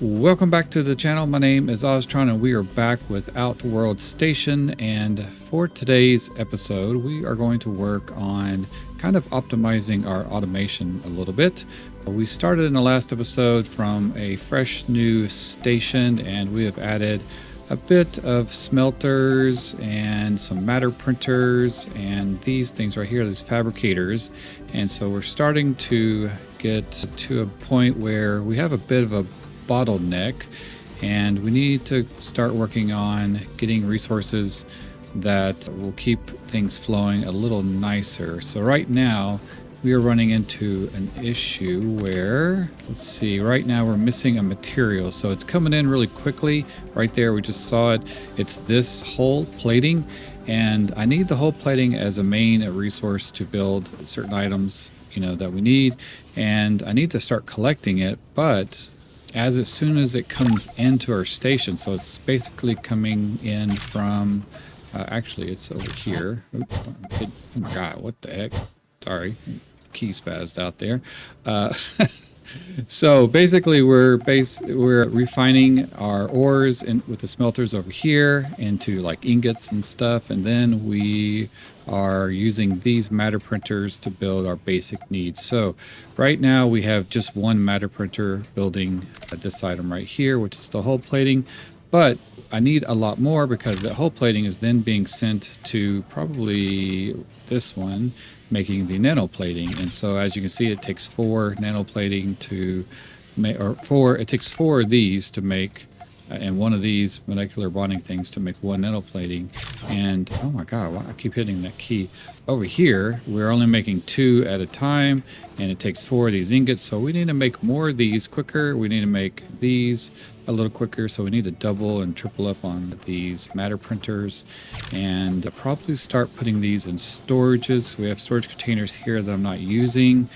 Welcome back to the channel. My name is Oztron and we are back with OUTWORLD Station, and for today's episode we are going to work on kind of optimizing our automation a little bit. We started in the last episode from a fresh new station and we have added a bit of smelters and some matter printers and these things right here, these fabricators. And so we're starting to get to a point where we have a bit of a bottleneck and we need to start working on getting resources that will keep things flowing a little nicer. So right now we are running into an issue where, let's see, right now we're missing a material. So it's coming in really quickly. Right there, we just saw it. It's this hull plating, and I need the hull plating as a main resource to build certain items, that we need. And I need to start collecting it, but as soon as it comes into our station, so it's basically coming in from, actually it's over here. Oops, oh my god, what the heck? Sorry, key spazzed out there. So basically we're refining our ores with the smelters over here into like ingots and stuff, and then we are using these matter printers to build our basic needs. So right now we have just one matter printer building this item right here, which is the hull plating, but I need a lot more because the hull plating is then being sent to probably this one, making the nanoplating. And so as you can see, it takes 4 nanoplating to make, it takes 4 of these to make, and one of these molecular bonding things to make 1 nanoplating. And oh my god, I keep hitting that key. Over here we're only making 2 at a time, and it takes 4 of these ingots, so we need to make more of these quicker. We need to make these a little quicker, so we need to double and triple up on these matter printers, and probably start putting these in storages. We have storage containers here that I'm not using,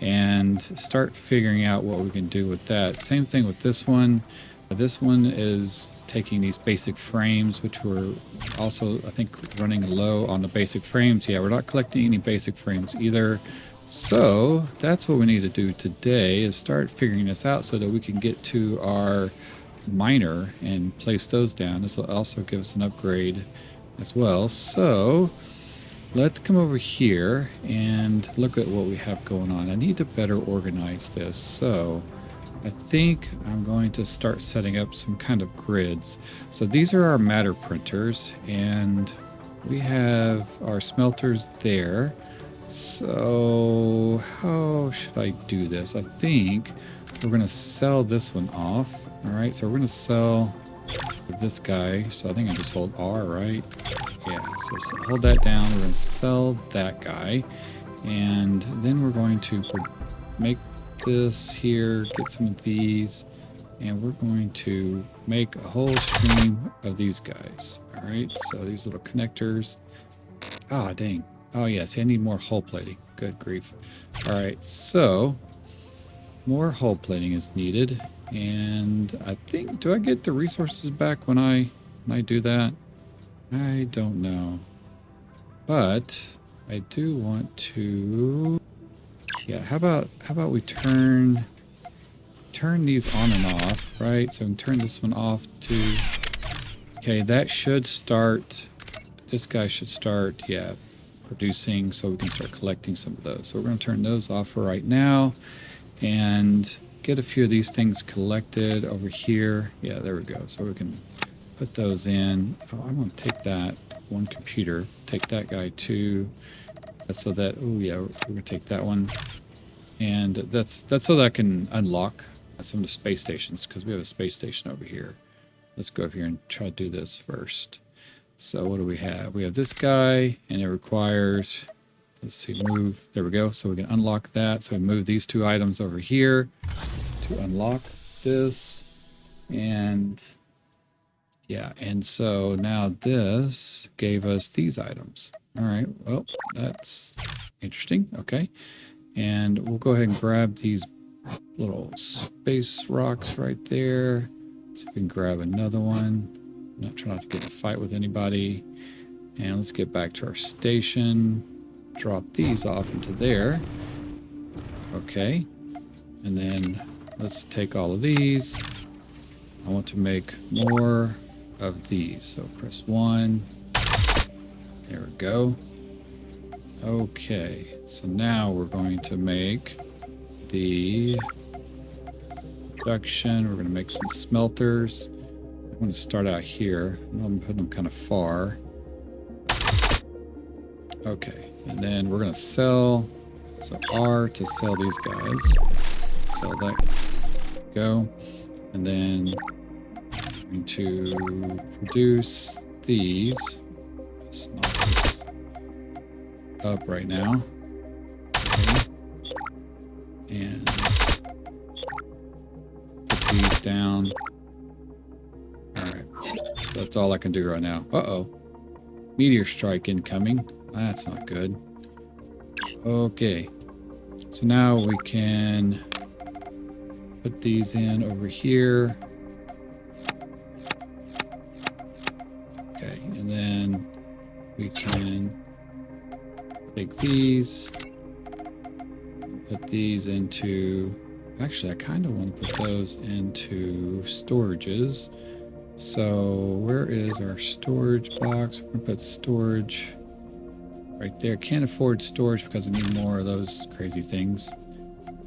and start figuring out what we can do with that. Same thing with this one. This one is taking these basic frames, which we're also, I think, running low on the basic frames. Yeah, we're not collecting any basic frames either. So that's what we need to do today, is start figuring this out so that we can get to our miner and place those down. This will also give us an upgrade as well. So let's come over here and look at what we have going on. I need to better organize this. So I think I'm going to start setting up some kind of grids. So these are our matter printers, and we have our smelters there. So how should I do this? I think we're going to sell this one off. All right, so we're going to sell this guy. So I think I just hold R, right? Yeah, so hold that down. We're going to sell that guy. And then we're going to make this here, get some of these, and we're going to make a whole stream of these guys. All right, so these little connectors. Ah, dang. Oh yeah, see, I need more hull plating. Good grief. All right, so more hull plating is needed, and I think, do I get the resources back when I do that? I don't know, but I do want to. Yeah, how about we turn these on and off, right? So we can turn this one off to, okay, that should start, this guy should start, yeah, producing, so we can start collecting some of those. So we're going to turn those off for right now and get a few of these things collected over here. Yeah, there we go. So we can put those in. Oh, I'm going to take that one computer, take that guy too. So that, oh yeah, we're gonna take that one, and that's so that I can unlock some of the space stations, because we have a space station over here. Let's go over here and try to do this first. So what do we have? We have this guy, and it requires, let's see, move, there we go. So we can unlock that. So we move these 2 items over here to unlock this, and yeah, and so now this gave us these items. All right, well, that's interesting. Okay, and we'll go ahead and grab these little space rocks right there. See if we can grab another one. Not trying not to get in a fight with anybody. And let's get back to our station. Drop these off into there. Okay, and then let's take all of these I want to make more of these. So press 1. There we go. Okay, so now we're going to make the production. We're going to make some smelters. I'm going to start out here. I'm going to put them kind of far. Okay, and then we're going to sell. So R to sell these guys. Sell that. Go. And then I'm going to produce these. Let's knock this up right now. Okay. And put these down. Alright. That's all I can do right now. Uh-oh. Meteor strike incoming. That's not good. Okay. So now we can put these in over here. Okay. And then we can take these, put these into, actually I kind of want to put those into storages. So where is our storage box? We're going to put storage right there. Can't afford storage because we need more of those crazy things.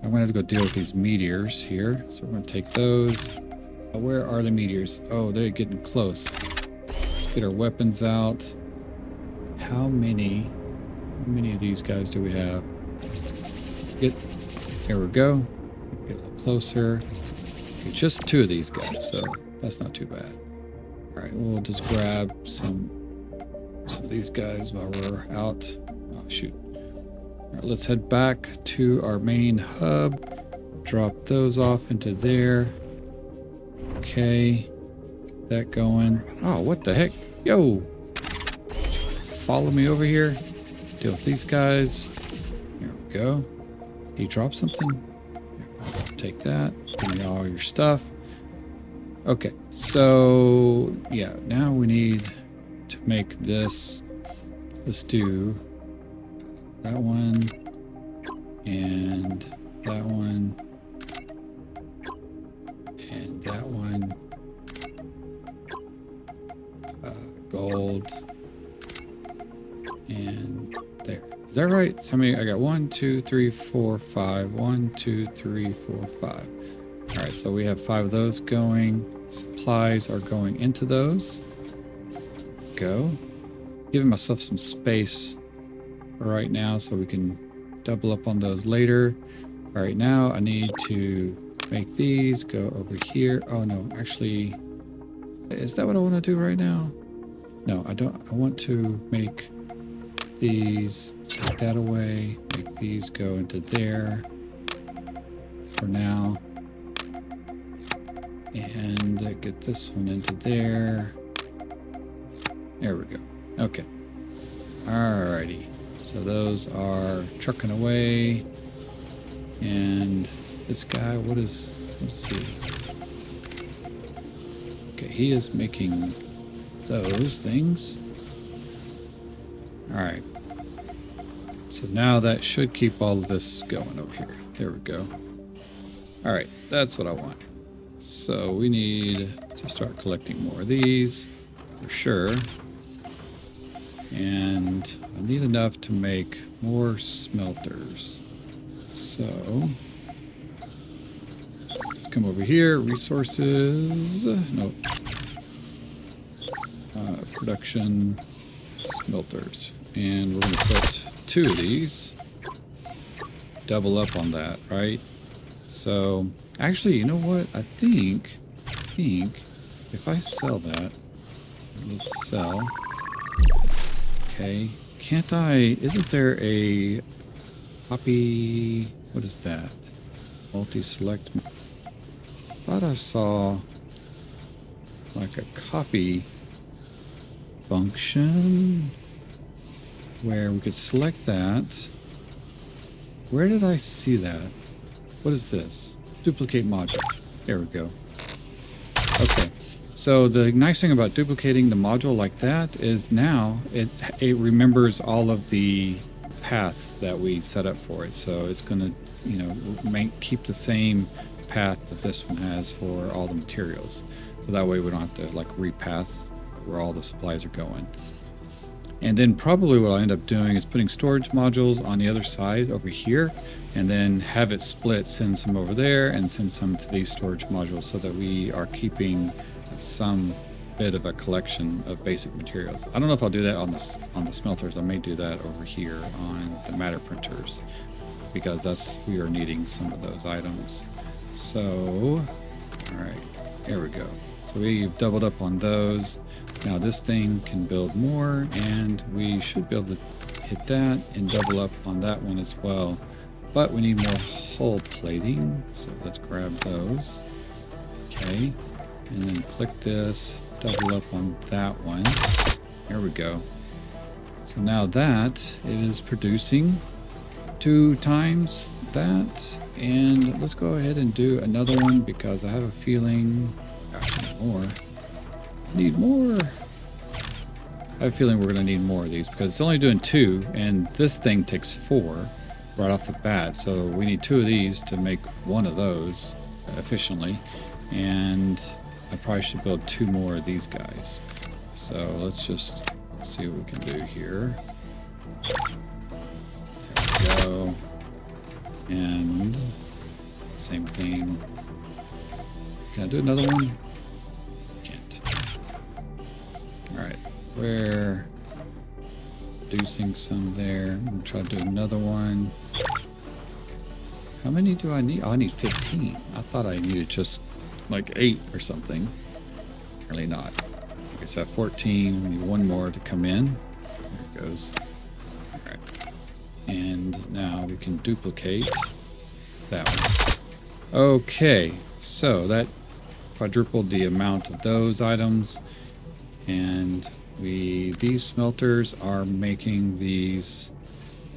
I'm going to have to go deal with these meteors here. So we're going to take those. Where are the meteors? Oh, they're getting close. Let's get our weapons out. How many of these guys do we have? There we go. Get a little closer. Okay, just 2 of these guys, so that's not too bad. All right, we'll just grab some of these guys while we're out. Oh, shoot. All right, let's head back to our main hub. Drop those off into there. Okay. Get that going. Oh, what the heck? Yo! Follow me over here. Deal with these guys. There we go. He dropped something. Take that. Give me all your stuff. Okay, so yeah, now we need to make this. Let's do that one and that one and that one. Gold and there. Is that right? How many? I got 1, 2, 3, 4, 5. 1, 2, 3, 4, 5. All right, so we have 5 of those going. Supplies are going into those. Go. Giving myself some space right now so we can double up on those later. All right, now I need to make these go over here. Oh no, actually, is that what I want to do right now? No, I don't. I want to make these, take that away, make these go into there for now, and get this one into there. There we go. Okay. Alrighty. So those are trucking away, and this guy, what is he? Okay, he is making those things. All right. So now that should keep all of this going over here. There we go. All right, that's what I want. So we need to start collecting more of these for sure. And I need enough to make more smelters. So let's come over here. Resources. Nope. Production smelters. And we're going to put 2 of these. Double up on that, right? So actually, you know what? I think if I sell that, let's sell. Okay. Can't I? Isn't there a copy? What is that? Multi-select. I thought I saw like a copy function where we could select that. Where did I see that? What is this? Duplicate module. There we go. Okay. So the nice thing about duplicating the module like that is now it remembers all of the paths that we set up for it. So it's going to, keep the same path that this one has for all the materials. So that way we don't have to like repath where all the supplies are going. And then probably what I'll end up doing is putting storage modules on the other side over here, and then have it split, send some over there and send some to these storage modules, so that we are keeping some bit of a collection of basic materials. I don't know if I'll do that on the smelters. I may do that over here on the matter printers, because we are needing some of those items. So, all right, here we go. So we've doubled up on those. Now this thing can build more, and we should be able to hit that and double up on that one as well. But we need more hull plating, so let's grab those. Okay, and then click this, double up on that one. There we go. So now that it is producing 2 times that, and let's go ahead and do another one, because I have a feeling, gosh, more. I need more. I have a feeling we're going to need more of these, because it's only doing 2, and this thing takes 4 right off the bat. So we need 2 of these to make 1 of those efficiently, and I probably should build 2 more of these guys. So let's just see what we can do here. There we go. And same thing. Can I do another one? Can't. Alright, we're producing some there. I'm gonna try to do another one. How many do I need? Oh, I need 15. I thought I needed just like 8 or something. Really not. Okay, so I have 14. We need 1 more to come in. There it goes. Alright. And now we can duplicate that one. Okay, so that quadrupled the amount of those items, and these smelters are making these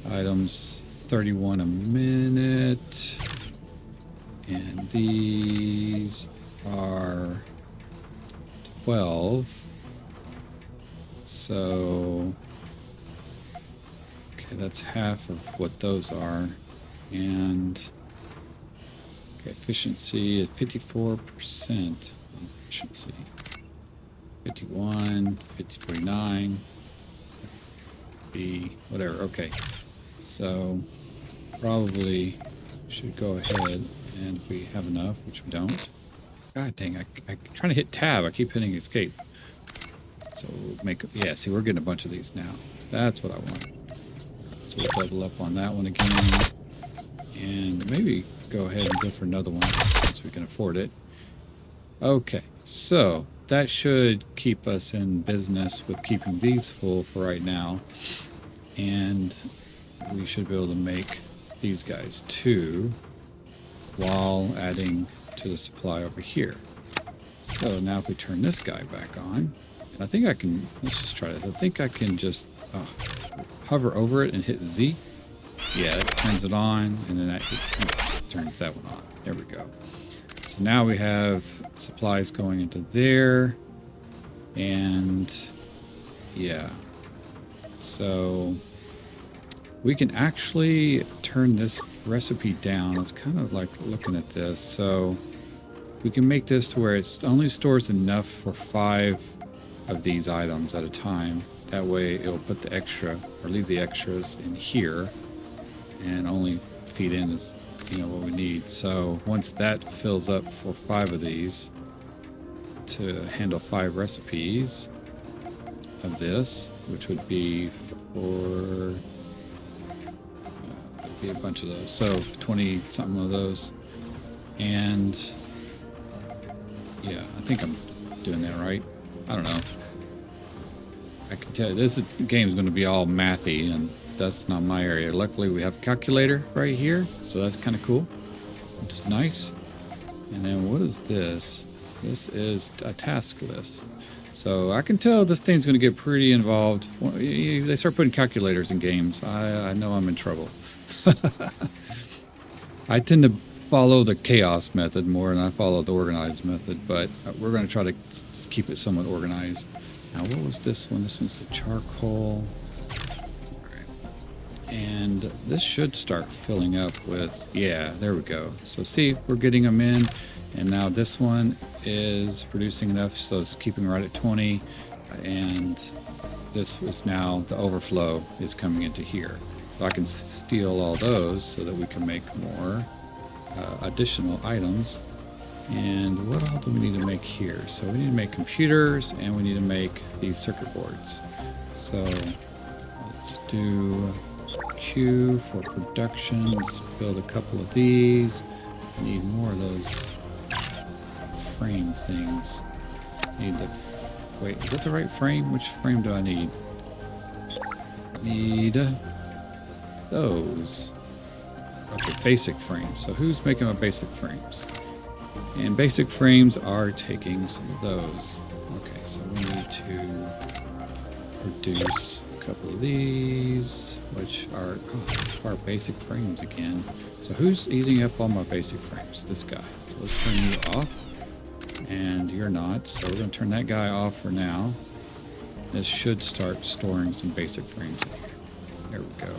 items 31 a minute, and these are 12. So okay, that's half of what those are. And okay, efficiency at 54% efficiency. 51, 49, whatever. Okay, so probably should go ahead, and if we have enough, which we don't. God dang, I'm trying to hit tab. I keep hitting escape. So we'll make, yeah, see, we're getting a bunch of these now. That's what I want. So we'll double up on that one again, and maybe go ahead and go for another one since we can afford it. Okay, so that should keep us in business with keeping these full for right now, and we should be able to make these guys too while adding to the supply over here. So now if we turn this guy back on, and I think I can, let's just try it. I think I can just hover over it and hit Z. Yeah, it turns it on, and then that turns that one on. There we go. So now we have supplies going into there, and yeah, so we can actually turn this recipe down. It's kind of like looking at this. So we can make this to where it only stores enough for 5 of these items at a time. That way it'll put the extra, or leave the extras in here, and only feed in as, you know, what we need. So once that fills up for 5 of these to handle 5 recipes of this, which would be for that'd be a bunch of those, so 20 something of those. And yeah, I think I'm doing that right. I don't know. I can tell you this game is going to be all mathy, and that's not my area. Luckily we have a calculator right here, so that's kind of cool, which is nice. And then what is this? This is a task list. So I can tell this thing's going to get pretty involved. They start putting calculators in games, I know I'm in trouble. I tend to follow the chaos method more than I follow the organized method, but we're going to try to keep it somewhat organized. Now what was this one? This one's the charcoal. And this should start filling up with, yeah, there we go. So see, we're getting them in. And now this one is producing enough, so it's keeping right at 20. And this is now, the overflow is coming into here. So I can steal all those so that we can make more additional items. And what all do we need to make here? So we need to make computers, and we need to make these circuit boards. So let's do Q for production. Let's build a couple of these. I need more of those frame things. Need the wait, is that the right frame? Which frame do I need? Need those. Okay, basic frames. So who's making my basic frames? And basic frames are taking some of those. Okay, so we need to produce a couple of these, which are our basic frames again. So who's eating up all my basic frames? This guy. So let's turn you off. And you're not, so we're going to turn that guy off for now. This should start storing some basic frames in here. There we go.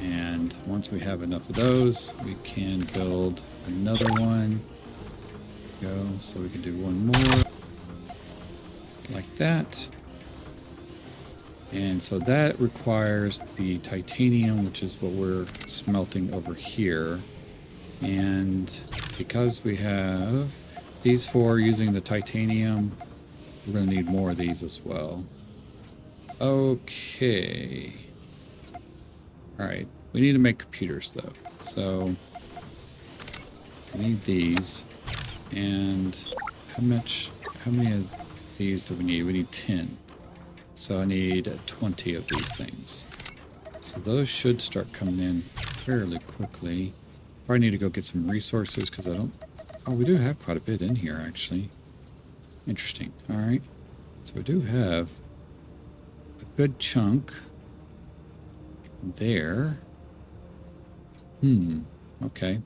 And once we have enough of those, we can build another one. Go, so we can do one more. Like that. And so that requires the titanium, which is what we're smelting over here. And because we have these four using the titanium, we're going to need more of these as well. Okay. Alright, we need to make computers though. So, we need these. And how many of these do we need? We need 10. So I need 20 of these things. So those should start coming in fairly quickly. Probably need to go get some resources because I don't... Oh, we do have quite a bit in here, actually. Interesting. All right. So we do have a good chunk there. Okay.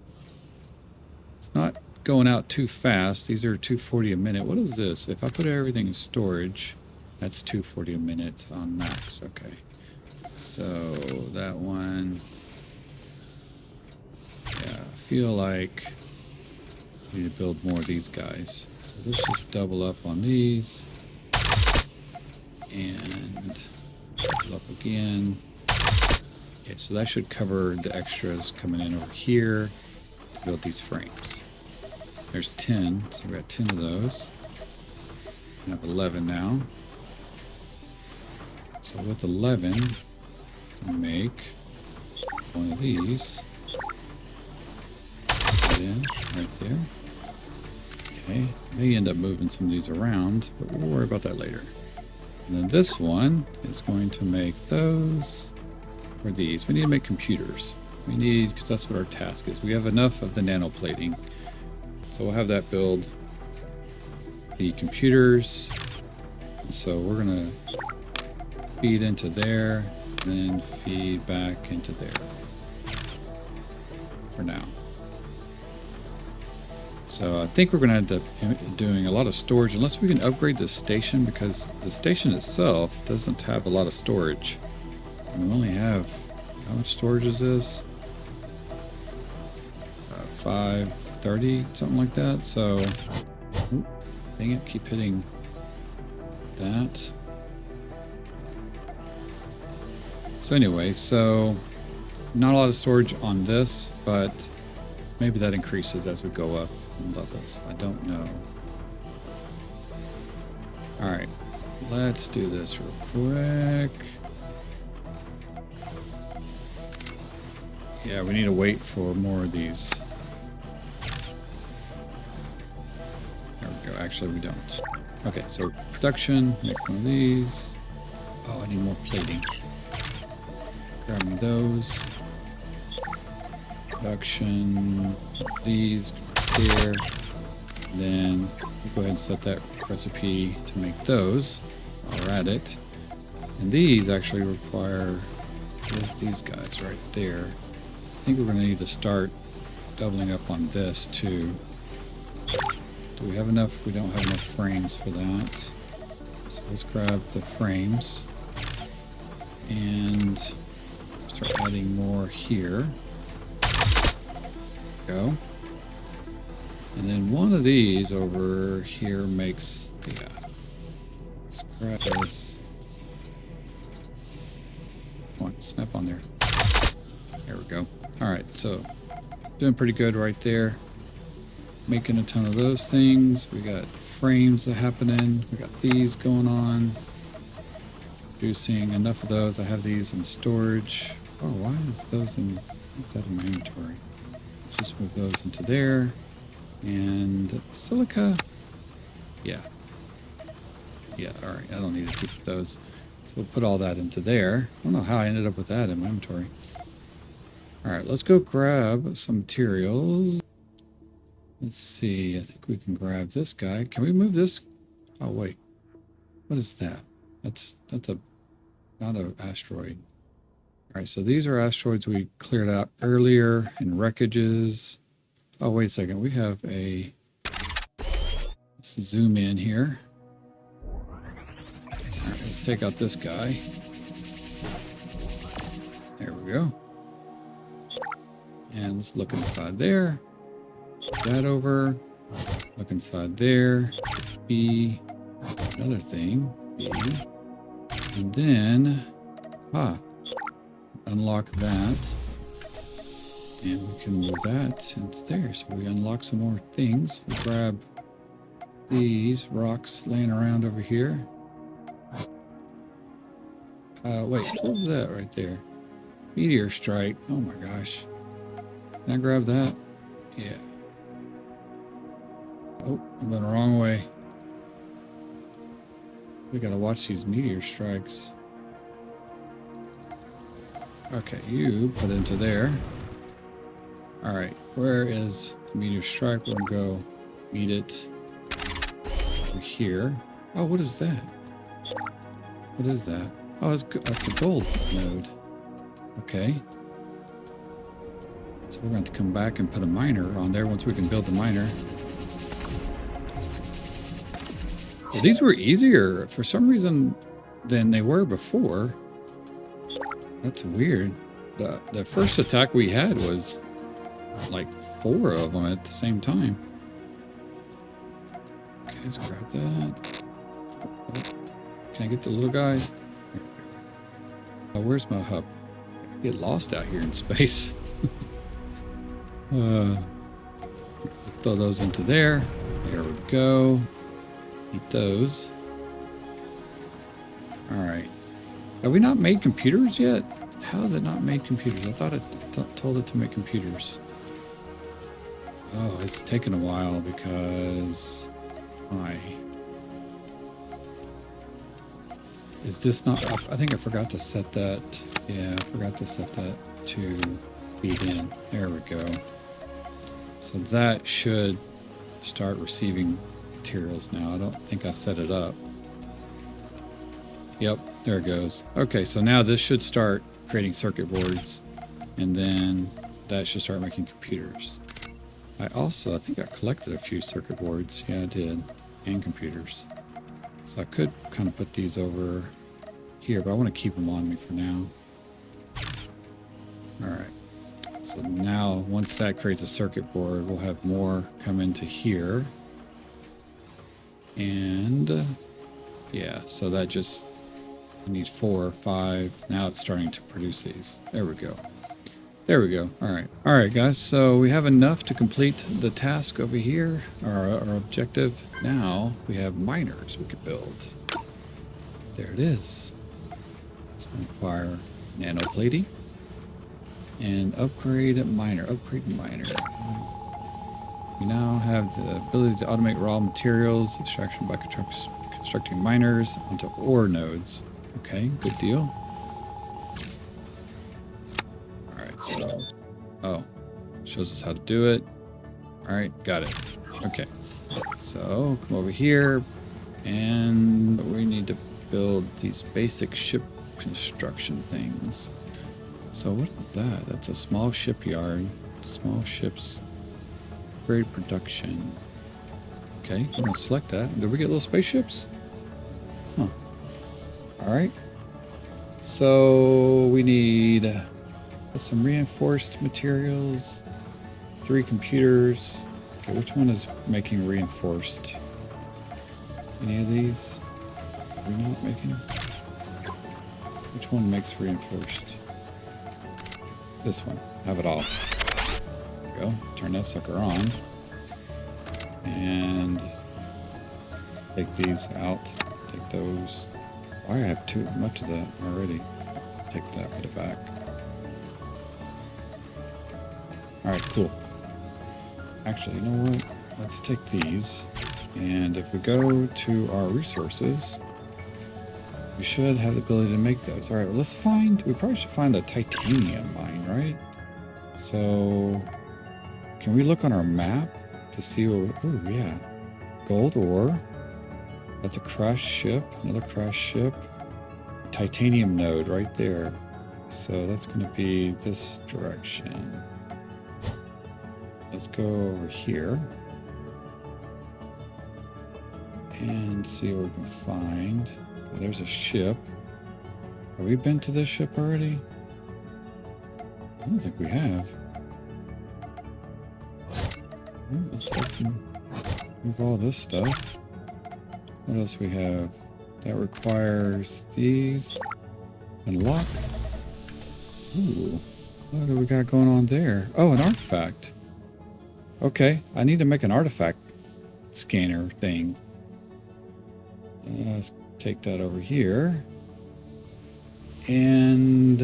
It's not going out too fast. These are 240 a minute. What is this? If I put everything in storage, that's 240 a minute on max. Okay. So that one... Yeah, I feel like we need to build more of these guys. So let's just double up on these. And double up again. Okay, so that should cover the extras coming in over here to build these frames. There's 10, so we got 10 of those. We have 11 now. So with 11, we can make one of these. Put it in right there. Okay, may end up moving some of these around, but we'll worry about that later. And then this one is going to make those, or these. We need to make computers. We need, because that's what our task is. We have enough of the nanoplating. So we'll have that build the computers. And so we're going to feed into there, and then feed back into there for now. So I think we're going to end up doing a lot of storage unless we can upgrade the station, because the station itself doesn't have a lot of storage. And we only have, how much storage is this? 530, something like that. So, ooh, dang it, keep hitting that. So anyway, so not a lot of storage on this, but maybe that increases as we go up in levels. I don't know. Alright, let's do this real quick. Yeah, we need to wait for more of these. There we go. Actually, we don't. Okay, so production, make one of these. Oh, I need more plating. Grab me those. Production, these there. Then we'll go ahead and set that recipe to make those. I'll add it. And these actually require these guys right there. I think we're going to need to start doubling up on this too. Do we have enough? We don't have enough frames for that. So let's grab the frames. And start adding more here. Go. And then one of these over here makes, yeah. Let's grab this. Come on, snap on there. There we go. All right, so doing pretty good right there. Making a ton of those things. We got frames that happening. We got these going on. Producing enough of those. I have these in storage. Oh, why is those in? What's that in my inventory? Just move those into there. And silica. Yeah. Yeah, all right. I don't need to keep those. So we'll put all that into there. I don't know how I ended up with that in my inventory. All right, let's go grab some materials. Let's see. I think we can grab this guy. Can we move this? Oh, wait. What is that? That's a not an asteroid. All right, so these are asteroids we cleared out earlier in wreckages. Oh, wait a second. We have a... Let's zoom in here. All right, let's take out this guy. There we go. And let's look inside there. That over. Look inside there. B. Another thing. B. And then... unlock that. And we can move that into there. So we unlock some more things. We grab these rocks laying around over here. Wait, what was that right there? Meteor strike. Oh my gosh. Can I grab that? Yeah. Oh, I went the wrong way. We gotta watch these meteor strikes. Okay, you put into there. Alright, where is the meteor strike? We're gonna go meet it over here. Oh, what is that? What is that? Oh, that's a gold node. Okay. So we're going to come back and put a miner on there once we can build the miner. Well, these were easier for some reason than they were before. That's weird. The first attack we had was like 4 of them at the same time. Okay, let's grab that. Can I get the little guy? Oh, where's my hub? I get lost out here in space. Throw those into there. There we go. Eat those. Alright. Have we not made computers yet? How has it not made computers? I thought it told it to make computers. Oh, it's taken a while because... Why? Is this not... I think I forgot to set that... Yeah, I forgot to set that to feed in. There we go. So that should start receiving materials now. I don't think I set it up. Yep, there it goes. Okay, so now this should start creating circuit boards, and then that should start making computers. I think I collected a few circuit boards. Yeah, I did. And computers. So I could kind of put these over here, but I want to keep them on me for now. Alright. So now, once that creates a circuit board, we'll have more come into here. And, yeah, so that just... I need 4 or 5. Now it's starting to produce these. There we go. There we go. Alright. Alright, guys. So we have enough to complete the task over here. Our objective. Now we have miners we could build. There it is. It's going to require nanoplating. And upgrade miner. Upgrade miner. We now have the ability to automate raw materials extraction by constructing miners onto ore nodes. Okay, good deal. Alright, so... Oh, shows us how to do it. Alright, got it. Okay, so come over here, and we need to build these basic ship construction things. So what is that? That's a small shipyard. Small ships. Upgrade production. Okay, I'm gonna select that. Did we get little spaceships? Huh. Alright. So we need Some reinforced materials. 3 computers. Okay, which one is making reinforced? Any of these? Are we not making? Which one makes reinforced? This one. Have it off. There we go. Turn that sucker on. And take these out. Take those. Oh, I have too much of that already. Take that, put it back. Alright, cool. Actually, you know what? Let's take these. And if we go to our resources, we should have the ability to make those. Alright, well, let's find... We probably should find a titanium mine, right? So... Can we look on our map to see what... Oh, yeah. Gold ore. That's a crashed ship. Another crashed ship. Titanium node right there. So that's going to be this direction. Let's go over here. And see what we can find. Okay, there's a ship. Have we been to this ship already? I don't think we have. Well, let's move all this stuff. What else we have? That requires these. Unlock. Ooh. What do we got going on there? Oh, an artifact. Okay, I need to make an artifact scanner thing. Let's take that over here. And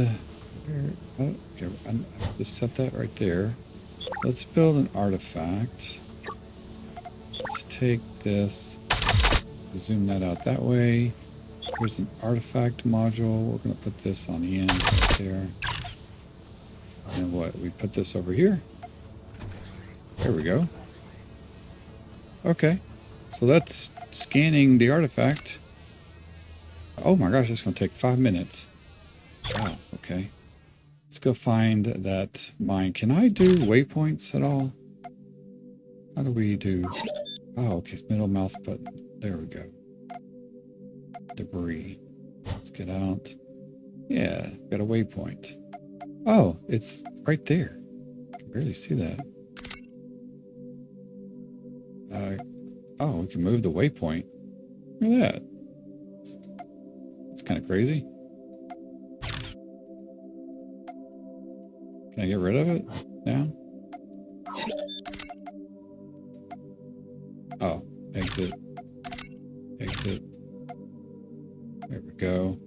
okay, I'll just set that right there. Let's build an artifact. Let's take this, zoom that out that way. Here's an artifact module. We're going to put this on the end right there. And what? We put this over here. There we go. Okay. So that's scanning the artifact. Oh my gosh, that's going to take 5 minutes. Wow, okay. Let's go find that mine. Can I do waypoints at all? How do we do... Oh, okay, it's middle mouse button. There we go. Debris. Let's get out. Yeah, got a waypoint. Oh, it's right there. I can barely see that. Oh, we can move the waypoint. Look at that. It's kind of crazy. Can I get rid of it now? Oh, exit. Exit. There we go.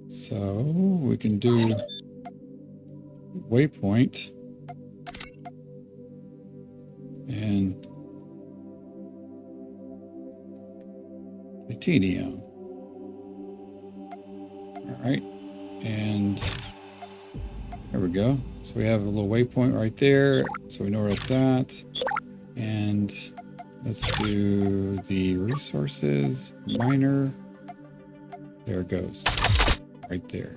So we can do waypoint and titanium. All right, and there we go. So we have a little waypoint right there, so we know where it's at. And let's do the resources miner. There it goes, right there.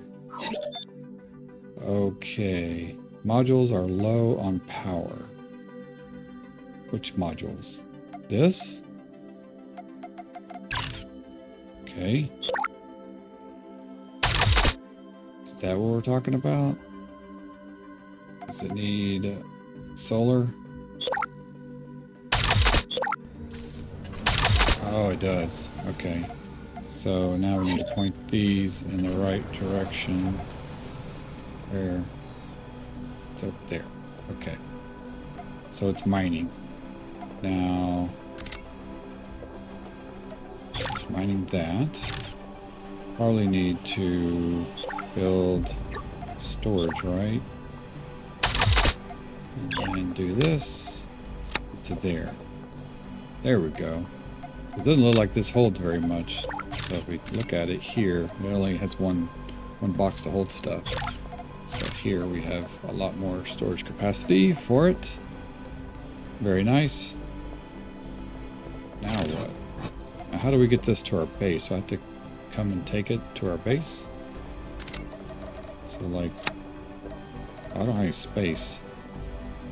Okay, modules are low on power. Which modules? This? Okay. Is that what we're talking about? Does it need solar? Oh, it does. Okay. So now we need to point these in the right direction. Where? It's up there. Okay. So it's mining. Now, it's mining that. Probably need to build storage, right? And then do this to there. There we go. It doesn't look like this holds very much. So if we look at it here, it only has one box to hold stuff. So here we have a lot more storage capacity for it. Very nice. Now what? Now how do we get this to our base? So I have to come and take it to our base? So like, I don't have any space.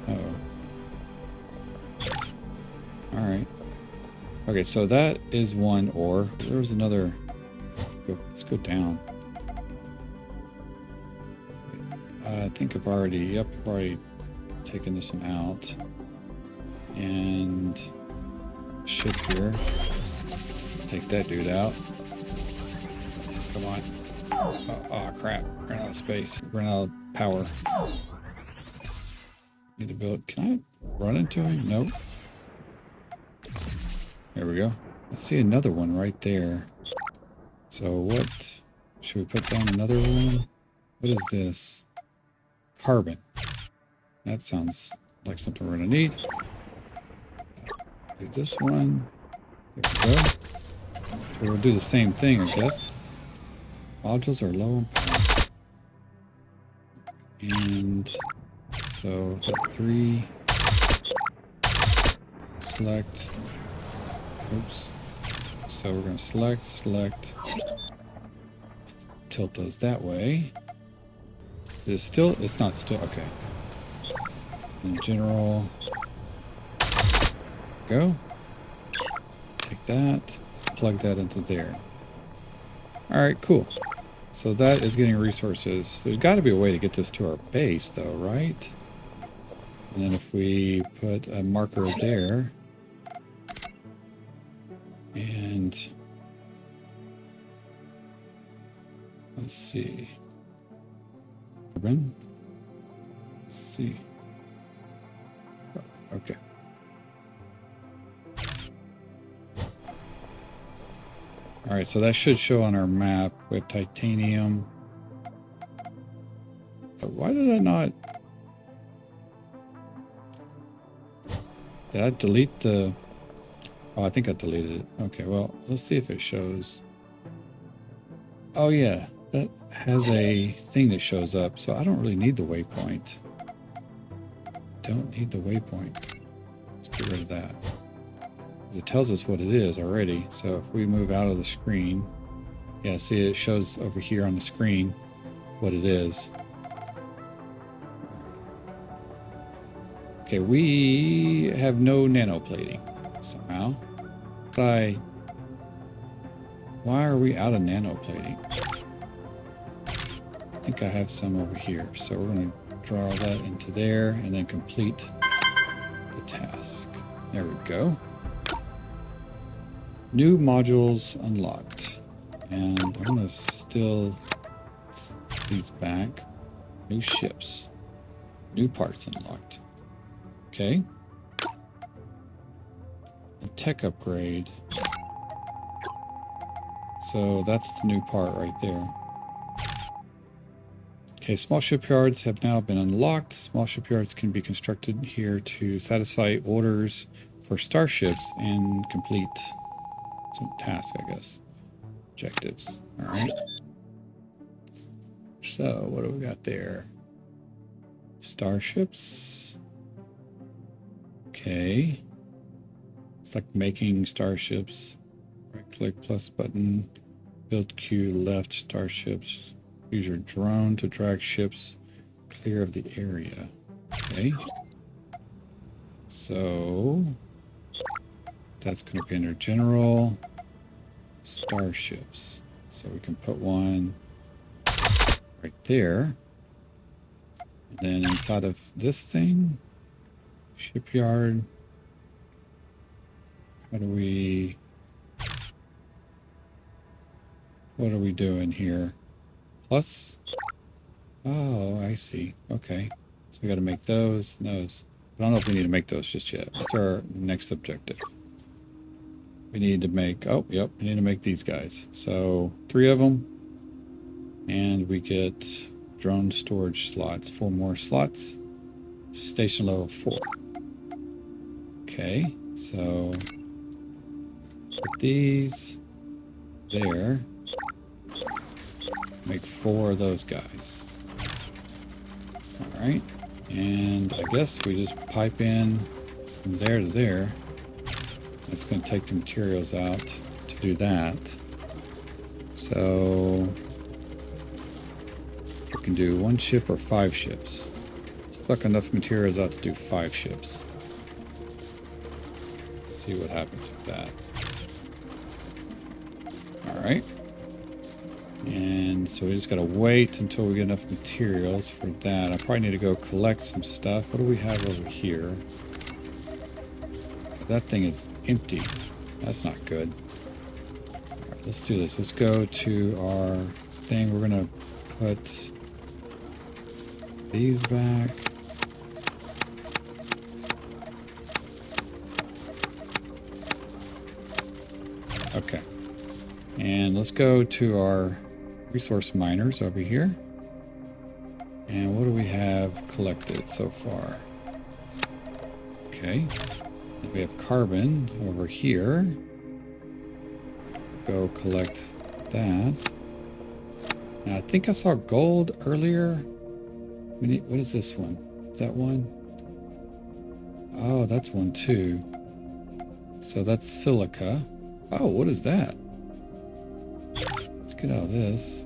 Uh-oh. Alright. Okay, so that is one ore. There's another. Let's go down. I think I've already taken this one out. And ship here. Take that dude out. Come on. Oh, crap. Ran out of space. Ran out of power. Need to build. Can I run into him? Nope. There we go. I see another one right there. So what? Should we put down another one? What is this? Carbon. That sounds like something we're going to need. Do this one. There we go. So we'll do the same thing, I guess. Modules are low on power. And so hit 3. Select. Oops. So we're going to select. Tilt those that way. It's not still, okay. In general, go. Take that, plug that into there. All right, cool. So that is getting resources. There's got to be a way to get this to our base though, right? And then if we put a marker there, and let's see. Let's see. Okay. All right, so that should show on our map with titanium. But why did I not? Did I delete the? Oh, I think I deleted it. Okay, well, let's see if it shows. Oh yeah, that has a thing that shows up, so I don't really need the waypoint. Don't need the waypoint. Let's get rid of that. It tells us what it is already. So if we move out of the screen, yeah, see it shows over here on the screen what it is. Okay, we have no nanoplating somehow. Why are we out of nanoplating? I think I have some over here. So we're going to draw that into there and then complete the task. There we go. New modules unlocked. And I'm going to still these back. New ships. New parts unlocked. Okay. A tech upgrade. So that's the new part right there. Okay, small shipyards have now been unlocked. Small shipyards can be constructed here to satisfy orders for starships and complete some tasks, I guess. Objectives. All right. So what do we got there? Starships. Okay. It's like making starships. Right click plus button. Build queue left starships. Use your drone to drag ships clear of the area. Okay. So that's going to be under general starships. So we can put one right there. And then inside of this thing, shipyard, what are we doing here? Plus, oh, I see. Okay. So we got to make those and those. I don't know if we need to make those just yet. What's our next objective? We need to make, oh, yep, we need to make these guys. So 3 of them. And we get drone storage slots, 4 more slots. Station level 4. Okay, so put these there. Make 4 of those guys. All right, and I guess we just pipe in from there to there. That's going to take the materials out to do that. So we can do 1 ship or 5 ships. Stuck enough materials out to do 5 ships. Let's see what happens with that. All right. And so we just gotta wait until we get enough materials for that. I probably need to go collect some stuff. What do we have over here? That thing is empty. That's not good. Alright, let's do this. Let's go to our thing. We're gonna put these back. Okay. And let's go to our resource miners over here. And what do we have collected so far? Okay. And we have carbon over here. Go collect that. And I think I saw gold earlier. We need, what is this one? Is that one? Oh, that's one too. So that's silica. Oh, what is that? Let's get out of this.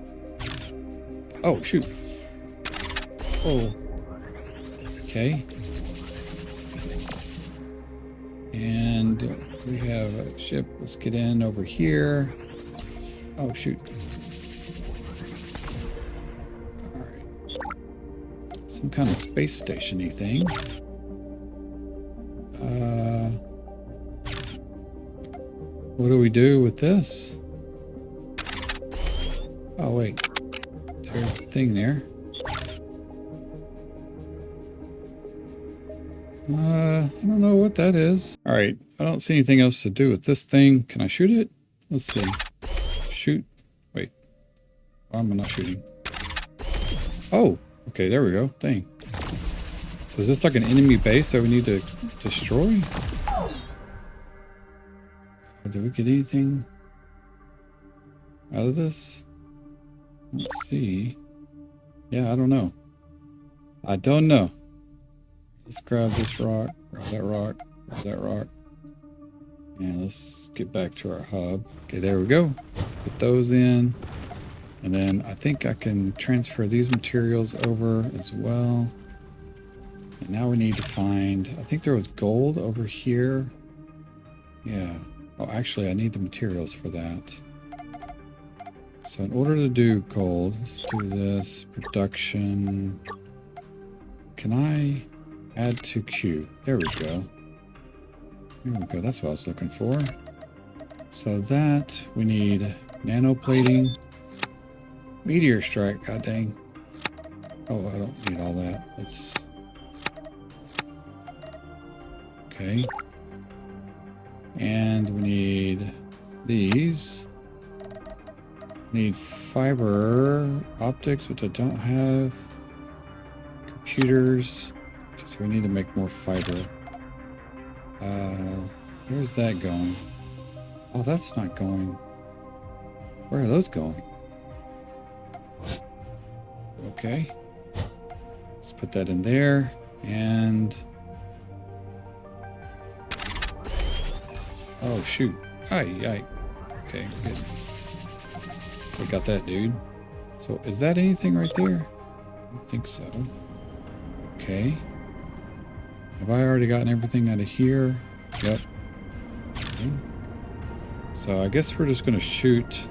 Oh, shoot. Oh. Okay. And we have a ship. Let's get in over here. Oh, shoot. All right. Some kind of space station-y thing. What do we do with this? Oh, wait. There's a thing there. I don't know what that is. All right. I don't see anything else to do with this thing. Can I shoot it? Let's see. Shoot. Wait. Why am I not shooting? Oh, okay. There we go. Dang. So is this like an enemy base that we need to destroy? Did we get anything out of this? Let's see. Yeah, I don't know. I don't know. Let's grab this rock, grab that rock, grab that rock. And let's get back to our hub. Okay, there we go. Put those in. And then I think I can transfer these materials over as well. And now we need to find, I think there was gold over here. Yeah. Oh, actually, I need the materials for that. So in order to do gold, let's do this. Production. Can I add to queue? There we go. There we go. That's what I was looking for. So that, we need nanoplating. Meteor strike. God dang. Oh, I don't need all that. Let's... Okay. And we need these. Need fiber optics, which I don't have. Computers. Okay, so we need to make more fiber. Where's that going? Oh, that's not going. Where are those going? Okay. Let's put that in there. And... oh, shoot. Aye. Okay, good. We got that, dude. So, is that anything right there? I don't think so. Okay. Have I already gotten everything out of here? Yep. Okay. So, I guess we're just going to shoot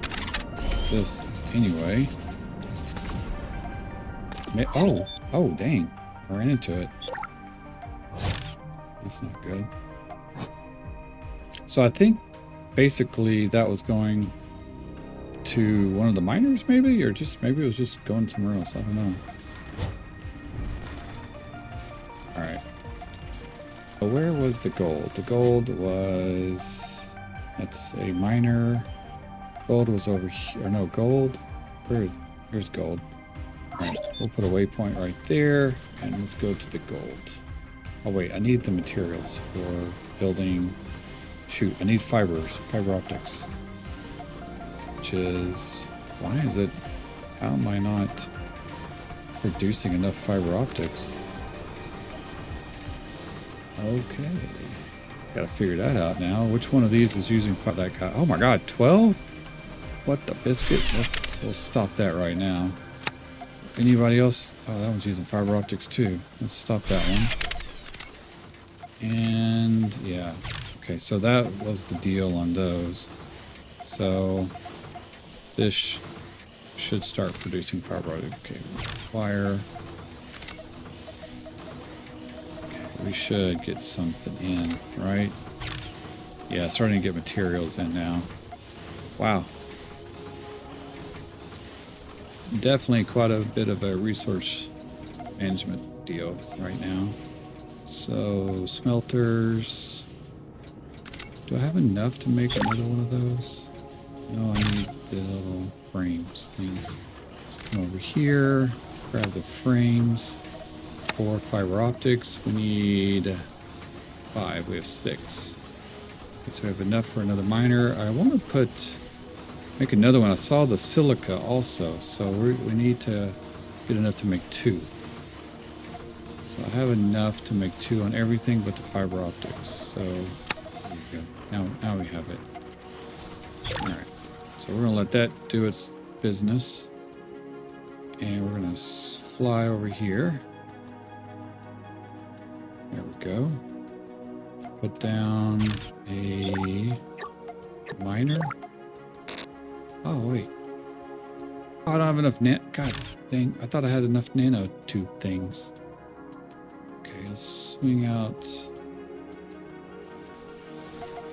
this anyway. Oh, dang. I ran into it. That's not good. So I think basically that was going to one of the miners maybe, or just maybe it was just going somewhere else. I don't know. All right. But where was the gold? The gold was, that's a miner. Gold was over here. Or no, gold. Here's gold. All right, we'll put a waypoint right there, and let's go to the gold. Oh wait, I need the materials for building. Shoot, I need fiber optics. Which is, why is it, how am I not producing enough fiber optics? Okay. Gotta figure that out now. Which one of these is using that guy? Oh my god, 12? What the biscuit? We'll stop that right now. Anybody else? Oh, that one's using fiber optics too. Let's stop that one. And yeah. Okay, so that was the deal on those. So this should start producing fiber optic. Okay, wire. Okay, we should get something in, right? Yeah, starting to get materials in now. Wow. Definitely quite a bit of a resource management deal right now. So, smelters. Do I have enough to make another one of those? No, I need the little frames things. So come over here, grab the frames. 4 fiber optics. We need 5. We have 6. Okay, so we have enough for another miner. I want to make another one. I saw the silica also, so we need to get enough to make 2. So I have enough to make 2 on everything but the fiber optics. So there you go. Now we have it. All right. So we're gonna let that do its business, and we're gonna fly over here. There we go. Put down a miner. Oh wait. Oh, I don't have enough God dang! I thought I had enough nanotube things. Okay, let's swing out.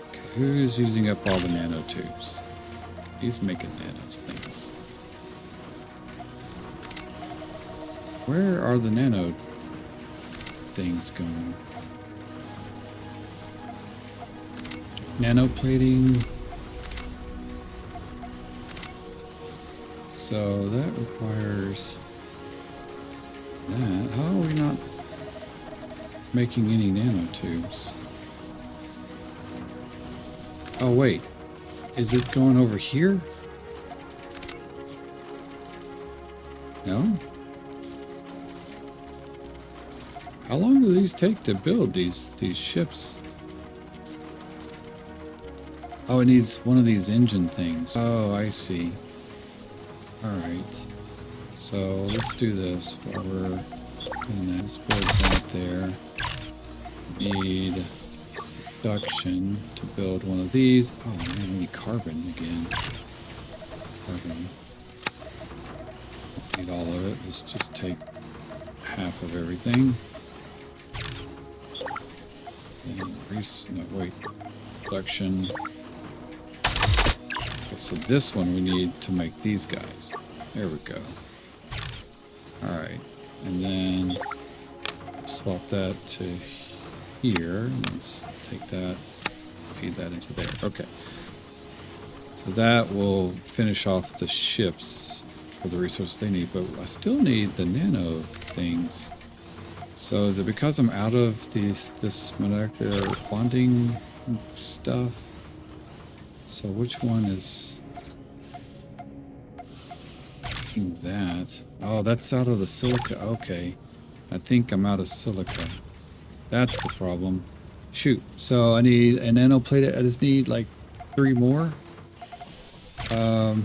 Okay, who's using up all the nanotubes? He's making nanos things. Where are the nano things going? Nanoplating. So that requires that. How are we not making any nanotubes? Oh wait. Is it going over here? No? How long do these take to build these ships? Oh, it needs one of these engine things. Oh, I see. Alright. So let's do this while we're doing that. Let's build that there. Need production to build one of these. Oh man, we need carbon again. Carbon. Don't need all of it. Let's just take half of everything. And no, wait. Production. Okay, so this one we need to make these guys. There we go. Alright. And then swap that to here. Let's take that, feed that into there. Okay. So that will finish off the ships for the resources they need, but I still need the nano things. So is it because I'm out of this molecular bonding stuff? So which one is that? Oh, that's out of the silica. Okay. I think I'm out of silica. That's the problem. Shoot. So I need a nanoplate. I just need like 3 more. Alright,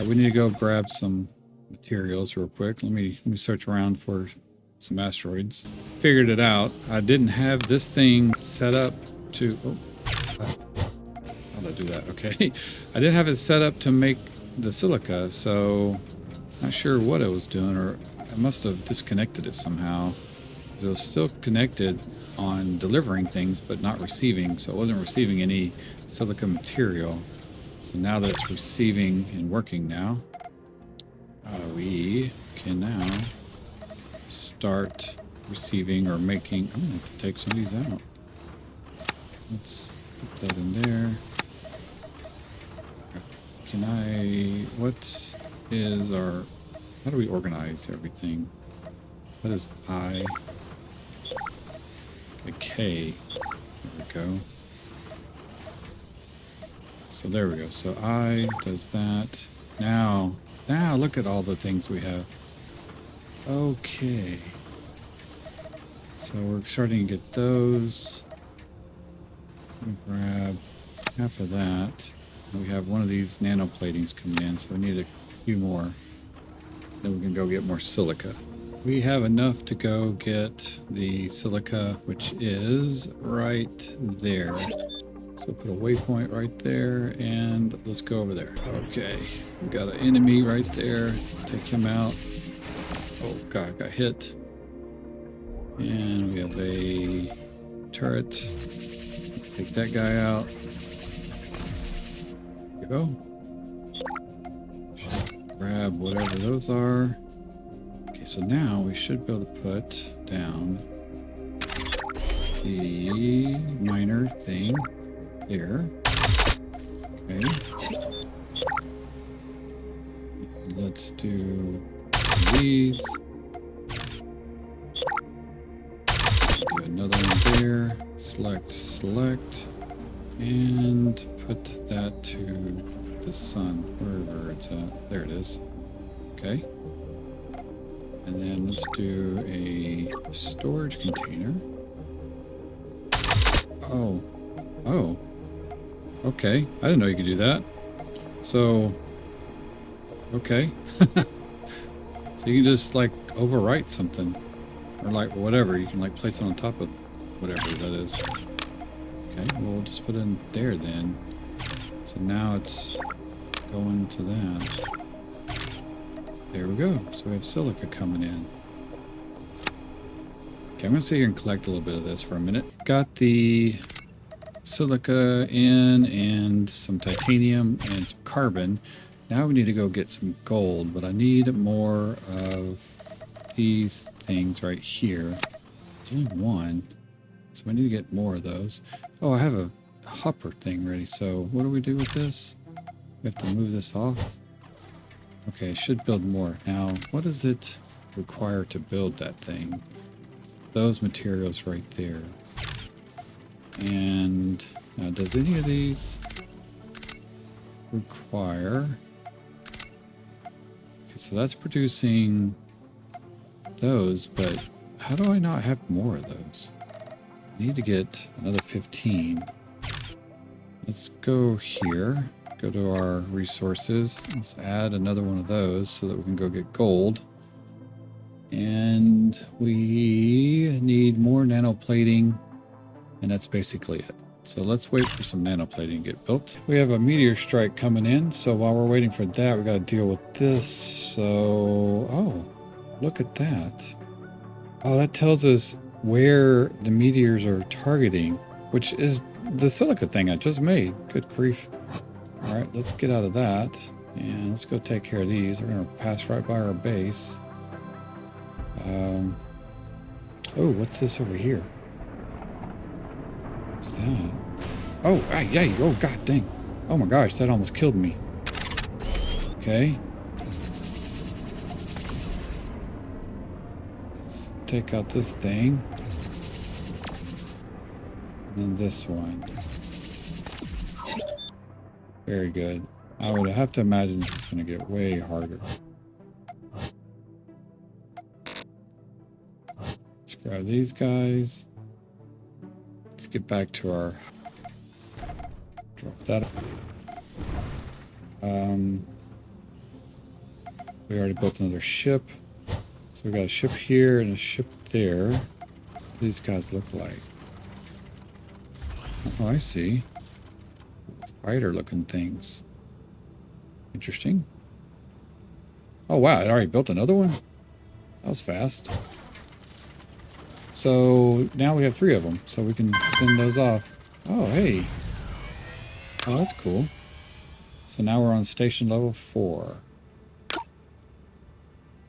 we need to go grab some materials real quick. Let me search around for some asteroids. Figured it out. I didn't have this thing set up to... Oh, how did I do that? Okay. I didn't have it set up to make the silica, so not sure what it was doing, or I must have disconnected it somehow. It was still connected on delivering things, but not receiving, so it wasn't receiving any silica material. So now that it's receiving and working now, we can now start receiving or making... I'm going to have to take some of these out. Let's put that in there. Can I... What is our... How do we organize everything? What is I? Okay, K. There we go. So there we go. So I does that. Now look at all the things we have. Okay. So we're starting to get those. Let me grab half of that. We have one of these nanoplatings coming in, so we need a few more. Then we can go get more silica. We have enough to go get the silica, which is right there. So put a waypoint right there, and let's go over there. Okay, we got an enemy right there. Take him out. Oh god, got hit. And we have a turret. Take that guy out. Go. Grab whatever those are. Okay, so now we should be able to put down the miner thing here. Okay. Let's do these. Do another one there. Select, and put that to the sun, wherever it's at. There it is. Okay. And then let's do a storage container. Oh. Okay. I didn't know you could do that. So, okay. So you can just like overwrite something. Or like whatever. You can like place it on top of whatever that is. Okay, well, we'll just put it in there then. So now it's going to that. There we go. So we have silica coming in. Okay, I'm going to sit here and collect a little bit of this for a minute. Got the silica in and some titanium and some carbon. Now we need to go get some gold, but I need more of these things right here. There's only one, so we need to get more of those. Oh, I have a hopper thing ready, so what do we do with this? We have to move this off. Okay, should build more. Now, what does it require to build that thing? Those materials right there. And now, does any of these require... Okay, so that's producing those, but how do I not have more of those? I need to get another 15. Let's go here. Go to our resources. Let's add another one of those so that we can go get gold. And we need more nanoplating, and that's basically it. So let's wait for some nanoplating to get built. We have a meteor strike coming in, so while we're waiting for that, we got to deal with this. So, oh, look at that. Oh, that tells us where the meteors are targeting, which is the silica thing I just made. Good grief. All right, let's get out of that, and let's go take care of these. We're going to pass right by our base. Oh, what's this over here? What's that? Oh, yay! Oh, god dang! Oh my gosh, that almost killed me. Okay. Let's take out this thing. And then this one. Very good. I would have to imagine this is going to get way harder. Let's grab these guys. Let's get back to our... Drop that. We already built another ship. So we got a ship here and a ship there. What do these guys look like? Oh, I see. Fighter looking things. Interesting. Oh wow, it already built another one? That was fast. So now we have 3 of them, so we can send those off. Oh, hey. Oh, that's cool. So now we're on station level 4.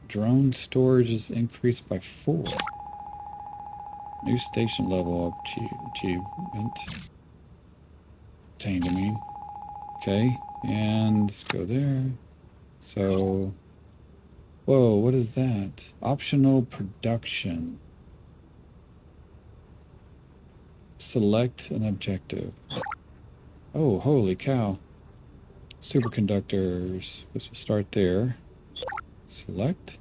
Drone storage is increased by 4. New station level achievement. Obtained, I mean. Okay, and let's go there. So, whoa, what is that? Optional production. Select an objective. Oh, holy cow. Superconductors. This will start there. Select.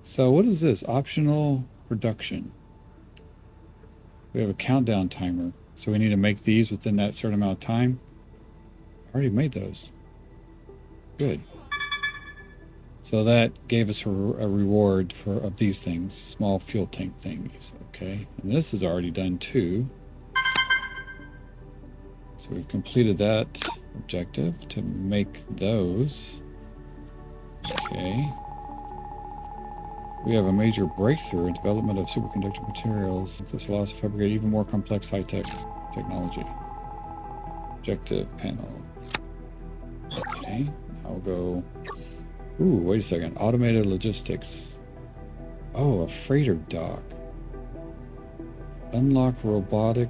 So what is this? Optional production. We have a countdown timer. So we need to make these within that certain amount of time. I already made those. Good. So that gave us a reward of these things. Small fuel tank things. Okay. And this is already done too. So we've completed that objective to make those. Okay. We have a major breakthrough in development of superconductor materials. This allows us to fabricate even more complex high-tech technology. Objective panel. Okay. I'll go... Ooh, wait a second. Automated logistics. Oh, a freighter dock. Unlock robotic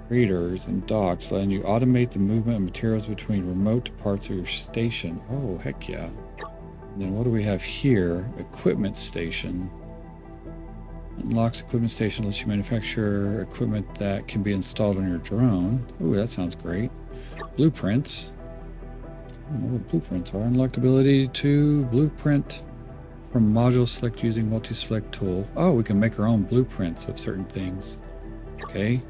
freighters and docks, letting you automate the movement of materials between remote parts of your station. Oh, heck yeah. And then what do we have here? Equipment station. Unlocks equipment station, lets you manufacture equipment that can be installed on your drone. Ooh, that sounds great. Blueprints. I don't know what blueprints are. Unlocked ability to blueprint from module select using multi-select tool. Oh, we can make our own blueprints of certain things. Okay.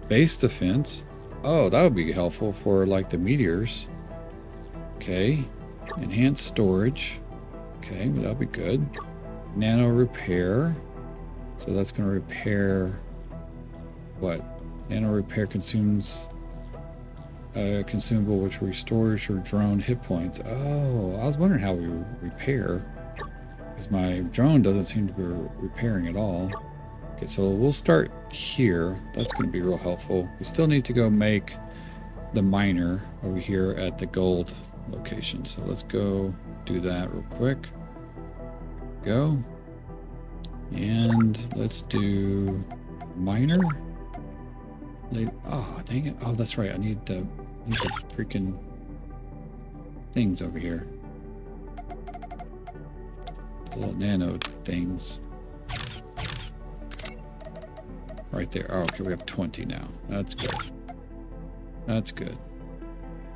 Base defense. Oh, that would be helpful for like the meteors. Okay. Enhanced storage. Okay, well, that'll be good. Nano repair. So that's going to repair what? Nano repair consumes a consumable which restores your drone hit points. Oh, I was wondering how we repair, because my drone doesn't seem to be repairing at all. Okay, so we'll start here. That's going to be real helpful. We still need to go make the miner over here at the gold location. So let's go do that real quick. Go. And let's do miner. Oh, dang it. Oh, that's right. I need the freaking things over here. The little nano things. Right there. Oh, okay, we have 20 now. That's good. That's good.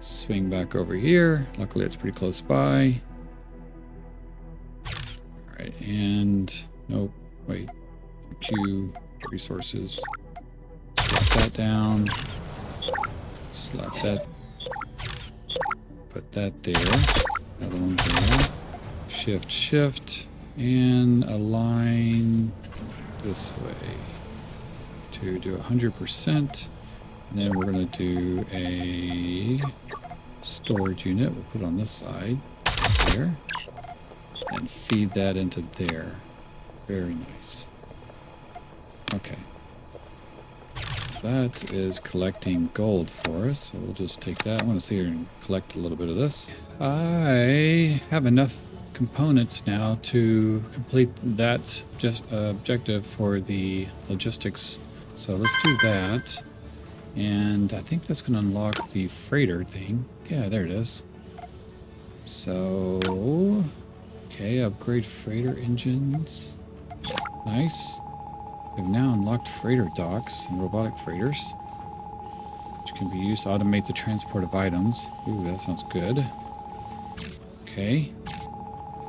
Swing back over here. Luckily, it's pretty close by. All right, and nope. Wait. Q resources. Slap that down. Slap that. Put that there. Another one there. Shift, shift, and align this way to do 100%. And then we're going to do a storage unit. We'll put it on this side, there, and feed that into there. Very nice. Okay. So that is collecting gold for us. So we'll just take that. I want to sit here and collect a little bit of this. I have enough components now to complete that objective for the logistics. So let's do that. And I think that's going to unlock the freighter thing. Yeah, there it is. So, okay, upgrade freighter engines. Nice. We've now unlocked freighter docks and robotic freighters, which can be used to automate the transport of items. Ooh, that sounds good. Okay.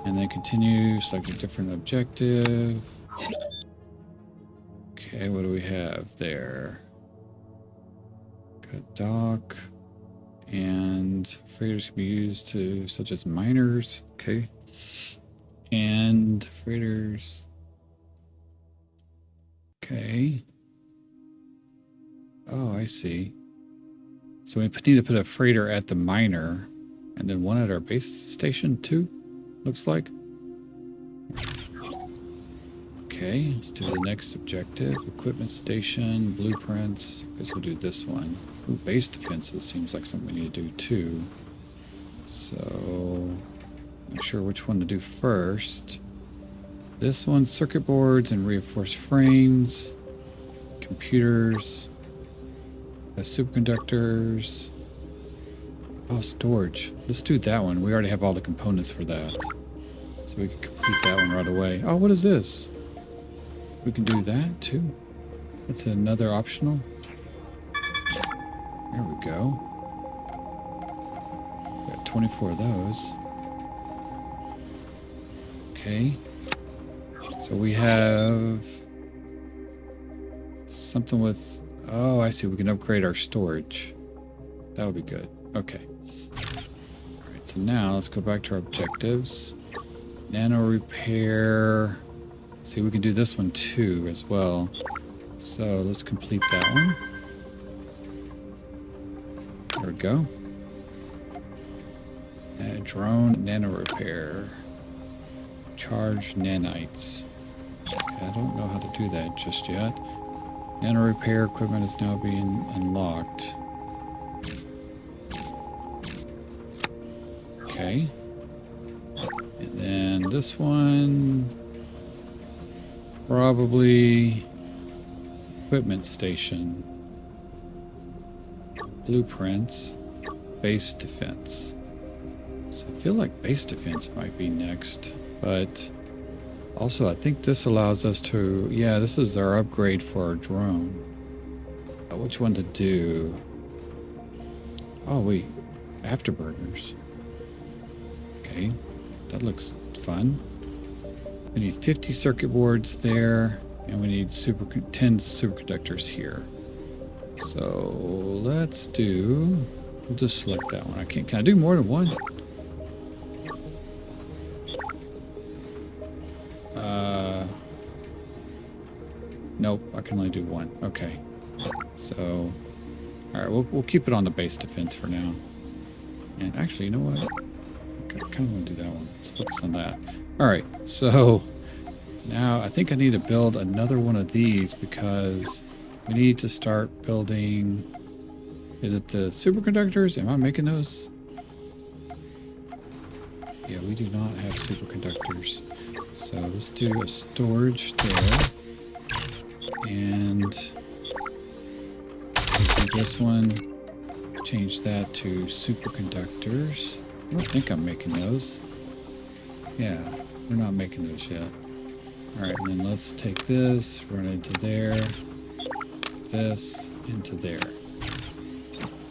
And then continue, select a different objective. Okay, what do we have there? Got dock. And freighters can be used to, such as miners. Okay. And freighters. Okay. Oh, I see. So we need to put a freighter at the miner and then one at our base station too, looks like. Okay, let's do the next objective. Equipment station, blueprints. I guess we'll do this one. Ooh, base defenses seems like something we need to do too. So, not sure which one to do first. This one, circuit boards and reinforced frames. Computers. Superconductors. Oh, storage. Let's do that one. We already have all the components for that. So we can complete that one right away. Oh, what is this? We can do that too. That's another optional. There we go. Got 24 of those. Okay. So we have something with... Oh, I see. We can upgrade our storage. That would be good. Okay. Alright, so now let's go back to our objectives. Nano repair. See, we can do this one too as well. So let's complete that one. There we go. Drone nano repair. Charge nanites. Okay, I don't know how to do that just yet. Nano repair equipment is now being unlocked. Okay. And then this one, probably equipment station. Blueprints, base defense. So I feel like base defense might be next, but also I think this allows us to, yeah, this is our upgrade for our drone. Which one to do? Oh wait, afterburners. Okay, that looks fun. We need 50 circuit boards there, and we need 10 superconductors here. So let's do, we'll just select that one. Can I do more than one? Nope, I can only do one. Okay. So, alright, we'll keep it on the base defense for now. And actually, you know what? I kind of want to do that one. Let's focus on that. Alright, so now I think I need to build another one of these because we need to start building. Is it the superconductors? Am I making those? Yeah, we do not have superconductors. So let's do a storage there. And do this one. Change that to superconductors. I don't think I'm making those. Yeah, we're not making those yet. Alright, and then let's take this, run it into there. This into there.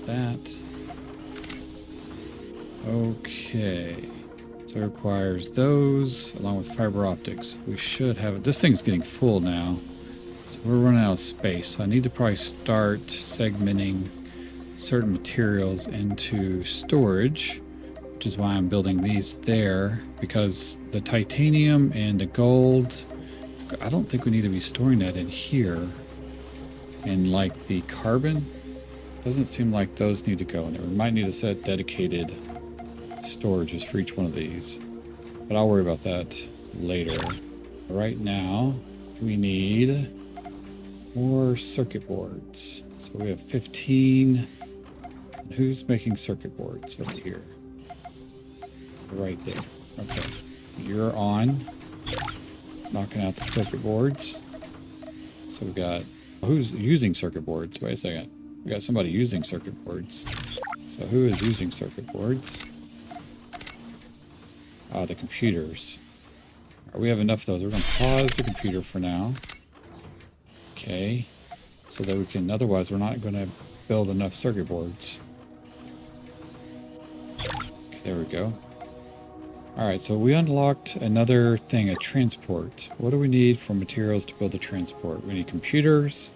That. Okay. So it requires those along with fiber optics. We should have it. This thing's getting full now. So we're running out of space. So I need to probably start segmenting certain materials into storage, which is why I'm building these there, because the titanium and the gold, I don't think we need to be storing that in here. And like the carbon, doesn't seem like those need to go in there. We might need to set dedicated storages for each one of these, but I'll worry about that later. Right now, we need more circuit boards. So we have 15. Who's making circuit boards over here? Right there. Okay. You're on. Knocking out the circuit boards. So we got, who's using circuit boards? Wait a second. We got somebody using circuit boards. So who is using circuit boards? The computers. We have enough of those. We're going to pause the computer for now. Okay. So that we can, otherwise we're not going to build enough circuit boards. Okay, there we go. Alright, so we unlocked another thing, a transport. What do we need for materials to build a transport? We need computers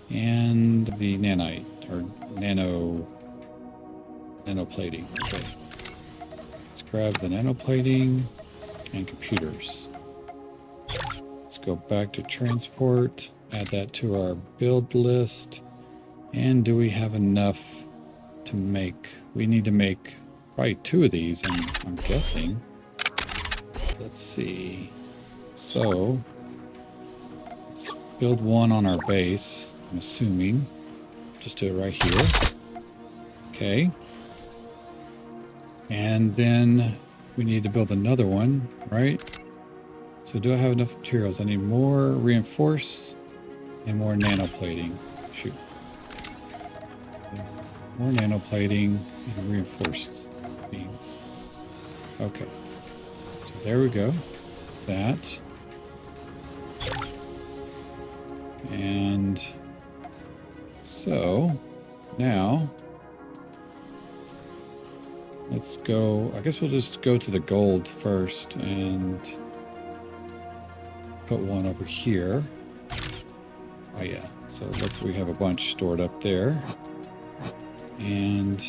and the nanite, or nanoplating. Okay. Let's grab the nanoplating and computers. Let's go back to transport, add that to our build list. And do we have enough to make? We need to make probably 2 of these, I'm guessing. Let's see. So, let's build one on our base, I'm assuming. Just do it right here. Okay. And then we need to build another one, right? So do I have enough materials? I need more reinforce and more nanoplating. Shoot. More nanoplating and reinforced beams. Okay. So there we go. That. And so now let's go. I guess we'll just go to the gold first and put one over here. Oh yeah. So look, we have a bunch stored up there. And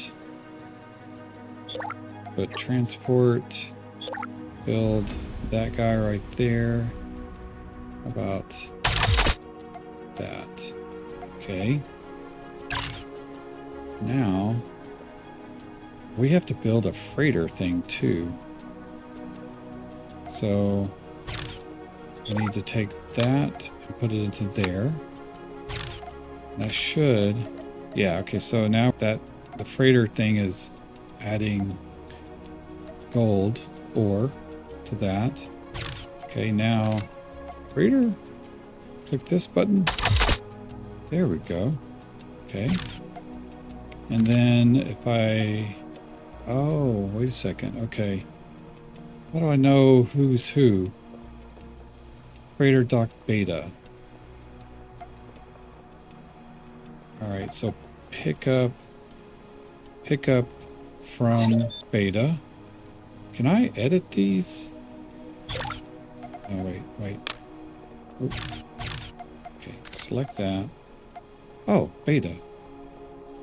put transport, build that guy right there. How about that? Okay. Now We have to build a freighter thing too. So we need to take that and put it into there. That should, yeah, okay, so now that the freighter thing is adding gold ore to that. Okay, now freighter, click this button. There we go. Okay. And then if I, oh, wait a second. Okay. How do I know who's who? Freighter dock beta. All right, so pick up from beta. Can I edit these? No, wait. Oop. Okay, select that. Oh, beta.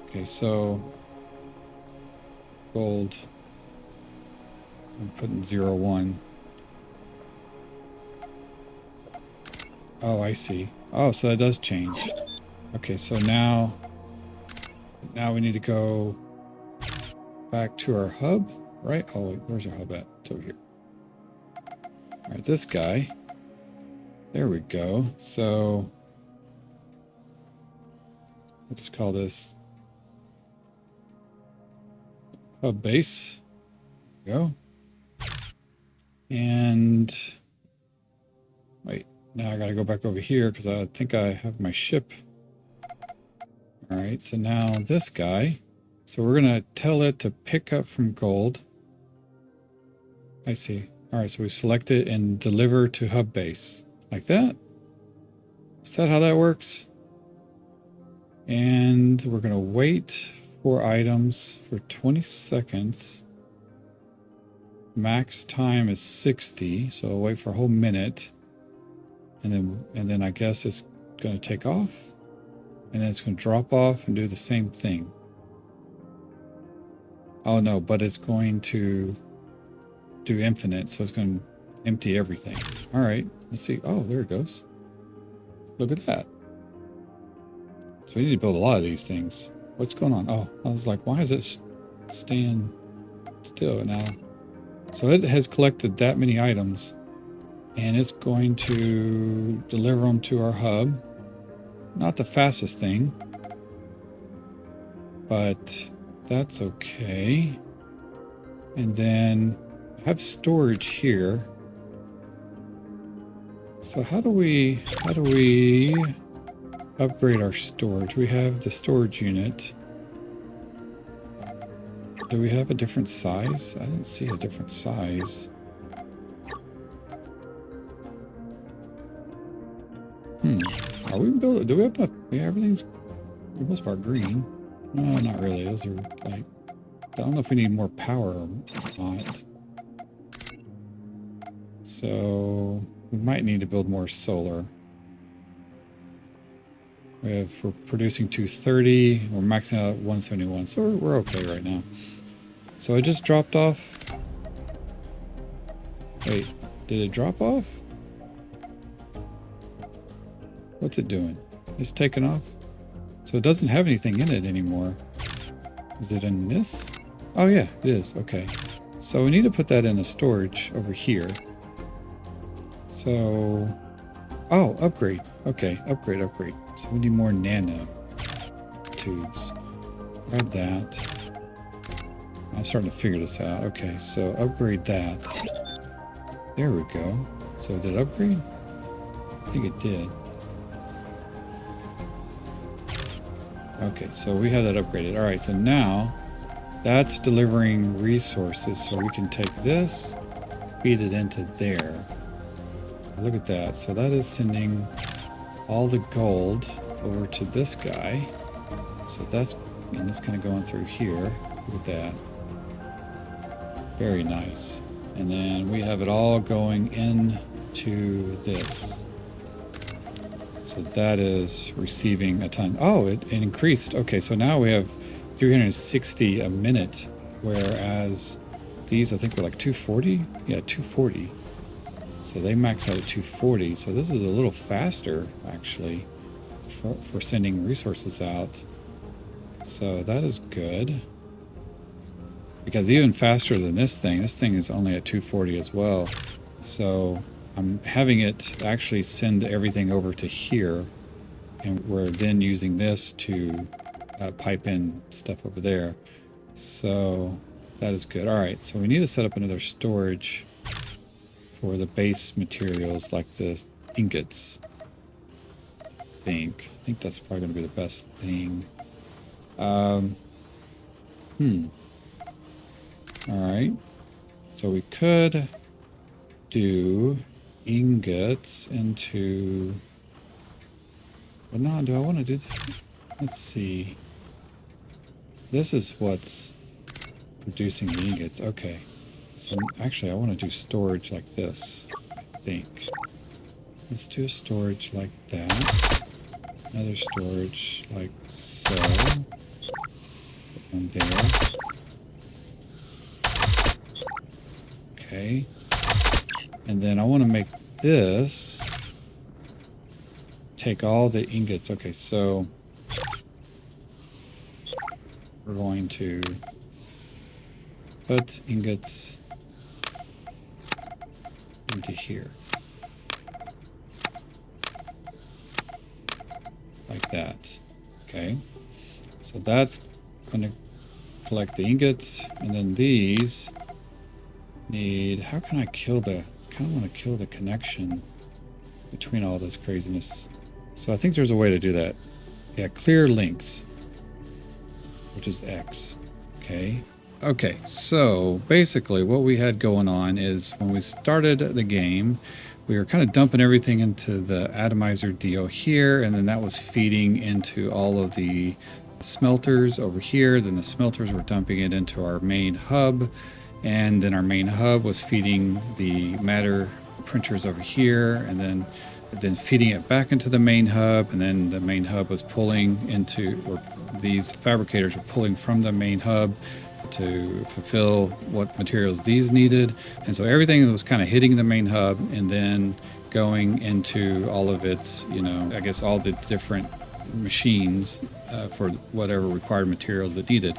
Okay, so gold. I'm putting 01. Oh, I see. Oh, so that does change. Okay, so now we need to go back to our hub, right? Oh, wait, where's our hub at? It's over here. All right, this guy. There we go. So we'll just call this hub base. There we go. And wait, now I gotta go back over here because I think I have my ship. All right, so now this guy. So we're gonna tell it to pick up from gold. I see. All right, so we select it and deliver to hub base. Like that? Is that how that works? And we're gonna wait for items for 20 seconds. Max time is 60, so I'll wait for a whole minute. And then I guess it's gonna take off. And then it's gonna drop off and do the same thing. Oh no, but it's going to do infinite, so it's going to empty everything. All right, let's see. Oh, there it goes. Look at that. So we need to build a lot of these things. What's going on? Oh, I was like, why is it staying still now? So it has collected that many items, and it's going to deliver them to our hub. Not the fastest thing, but that's okay. And then I have storage here. So how do we upgrade our storage? We have the storage unit. Do we have a different size? I didn't see a different size. Are we building? Do we have yeah, everything's for the most part green. No, not really. Those are like, I don't know if we need more power or not. So we might need to build more solar. We're producing 230. We're maxing out at 171. So we're okay right now. So it just dropped off. Wait, did it drop off? What's it doing? It's taken off? So it doesn't have anything in it anymore. Is it in this? Oh yeah, it is. Okay. So we need to put that in a storage over here. So, oh, upgrade. Okay, upgrade. So we need more nano tubes. Grab that. I'm starting to figure this out. Okay, so upgrade that. There we go. So did it upgrade? I think it did. Okay, so we have that upgraded. All right, so now that's delivering resources. So we can take this, feed it into there. Look at that. So that is sending all the gold over to this guy. So that's, and it's kind of going through here. Look at that. Very nice. And then we have it all going into this. So that is receiving a ton. Oh, it increased. Okay, so now we have 360 a minute, whereas these I think were like 240. Yeah, 240. So they max out at 240. So this is a little faster actually for sending resources out. So that is good. because even faster than this thing is only at 240 as well. So I'm having it actually send everything over to here, and we're then using this to pipe in stuff over there. So that is good. All right, so we need to set up another storage for the base materials like the ingots. I think that's probably going to be the best thing. All right, so we could do ingots into... Well, no, do I want to do that? Let's see. This is what's producing the ingots. Okay. So actually, I want to do storage like this, I think. Let's do storage like that. Another storage like so. Put one there. Okay. And then I want to make this take all the ingots. Okay, so we're going to put ingots into here. Like that. Okay. So that's going to collect the ingots, and then these need... How can I kill the... kind of want to kill the connection between all this craziness. So I think there's a way to do that. Yeah, clear links, which is X. Okay. Okay, so basically what we had going on is when we started the game, we were kind of dumping everything into the atomizer deal here, and then that was feeding into all of the smelters over here. Then the smelters were dumping it into our main hub, and then our main hub was feeding the matter printers over here, and then feeding it back into the main hub, and then the main hub was pulling into, or these fabricators were pulling from the main hub to fulfill what materials these needed. And so everything was kind of hitting the main hub and then going into all of its, you know, I guess all the different machines for whatever required materials it needed.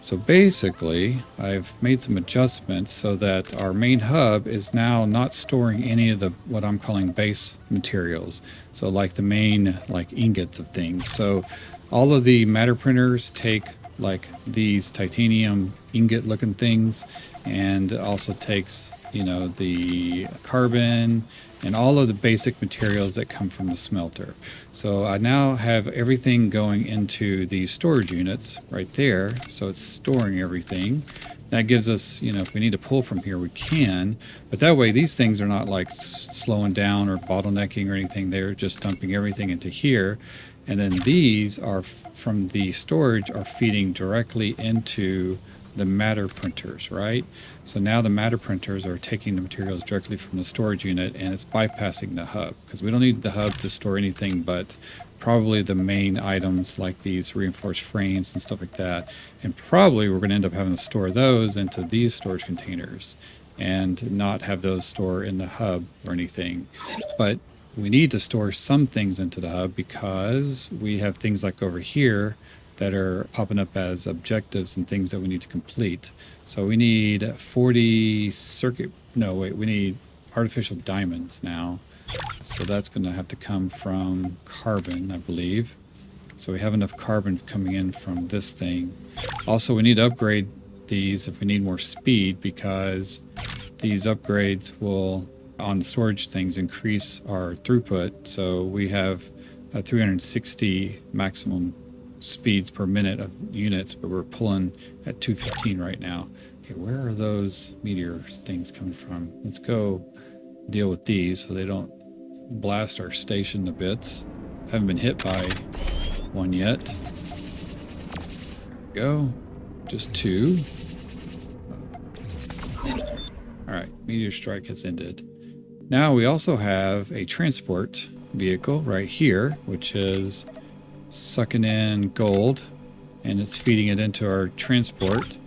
So basically, I've made some adjustments so that our main hub is now not storing any of the what I'm calling base materials. So like the main like ingots of things. So all of the matter printers take like these titanium ingot looking things, and also takes, you know, the carbon and all of the basic materials that come from the smelter. So I now have everything going into these storage units right there. So it's storing everything. That gives us, you know, if we need to pull from here, we can. But that way, these things are not like slowing down or bottlenecking or anything. They're just dumping everything into here. And then these are from the storage are feeding directly into the matter printers, right? So now the matter printers are taking the materials directly from the storage unit, and it's bypassing the hub, because we don't need the hub to store anything but probably the main items like these reinforced frames and stuff like that. And probably we're going to end up having to store those into these storage containers and not have those store in the hub or anything. But we need to store some things into the hub because we have things like over here that are popping up as objectives and things that we need to complete. So we need 40 we need artificial diamonds now. So that's going to have to come from carbon, I believe. So we have enough carbon coming in from this thing. Also, we need to upgrade these if we need more speed, because these upgrades will, on storage things, increase our throughput. So we have 360 maximum speeds per minute of units, but we're pulling at 215 right now. Okay, where are those meteor things coming from? Let's go deal with these so they don't blast our station to bits. Haven't been hit by one yet. There we go. Just two. Alright, meteor strike has ended. Now we also have a transport vehicle right here, which is sucking in gold, and it's feeding it into our transport.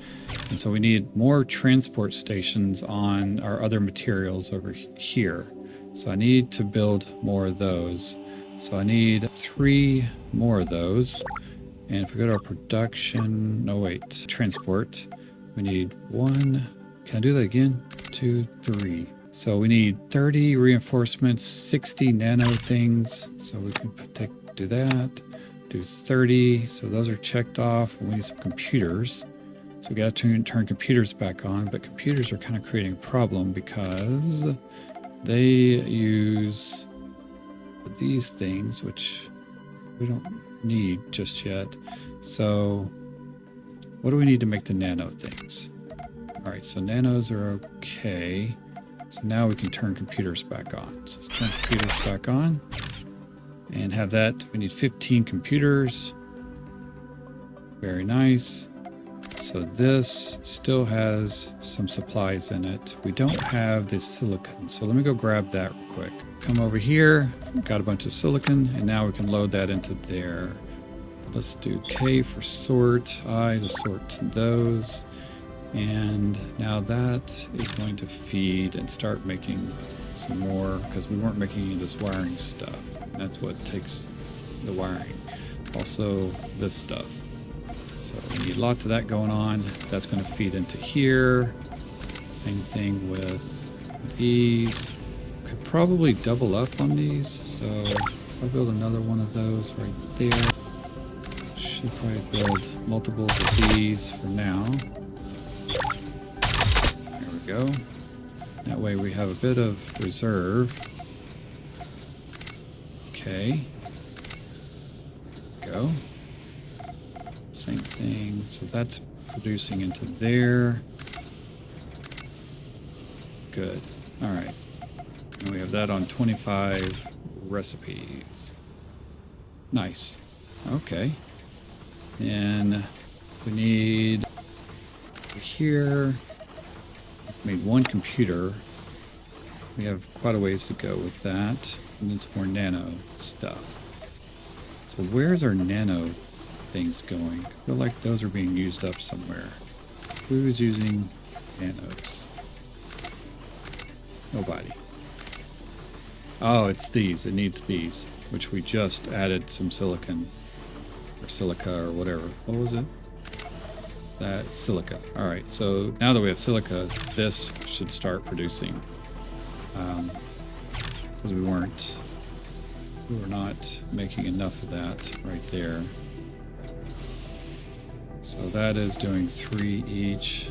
And so we need more transport stations on our other materials over here. So I need to build more of those. So I need 3 more of those. And if we go to our production, transport, We need 1. Can I do that again? 2, 3. So we need 30 reinforcements, 60 nano things. So we can do that. Do 30. So those are checked off. We need some computers. So we got to turn computers back on. But computers are kind of creating a problem because they use these things, which we don't need just yet. So what do we need to make the nano things? All right, so nanos are okay. So now we can turn computers back on. So let's turn computers back on and have that. We need 15 computers. Very nice. So this still has some supplies in it. We don't have the silicon. So let me go grab that real quick. Come over here, got a bunch of silicon, and now we can load that into there. Let's do K for sort, I to sort those. And now that is going to feed and start making some more, because we weren't making any of this wiring stuff. That's what takes the wiring. Also this stuff. So we need lots of that going on. That's going to feed into here. Same thing with these. Could probably double up on these. So I'll build another one of those right there. Should probably build multiples of these for now. There we go. That way we have a bit of reserve. Okay. Go. Same thing. So that's producing into there. Good. All right. And we have that on 25 recipes. Nice. Okay. And we need here. Made 1 computer. We have quite a ways to go with that. And then some more nano stuff. So where's our nano things going? I feel like those are being used up somewhere. Who is using nanos? Nobody. Oh, it's these. It needs these, which we just added some silicon or silica or whatever. What was it? That silica. All right. So now that we have silica, this should start producing. Because we were not making enough of that right there. So that is doing 3 each.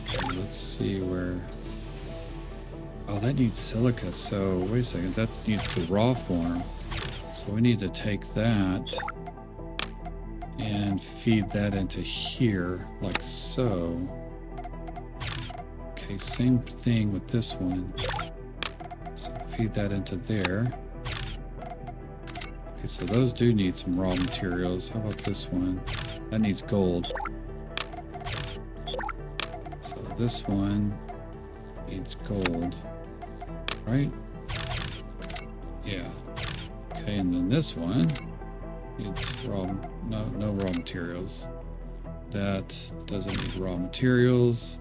Okay, let's see where. Oh, that needs silica. So wait a second, that needs the raw form. So we need to take that and feed that into here, like so. Okay, same thing with this one. So feed that into there. Okay, so those do need some raw materials. How about this one? That needs gold. So this one needs gold, right? Yeah. Okay, and then this one needs no raw materials. That doesn't need raw materials.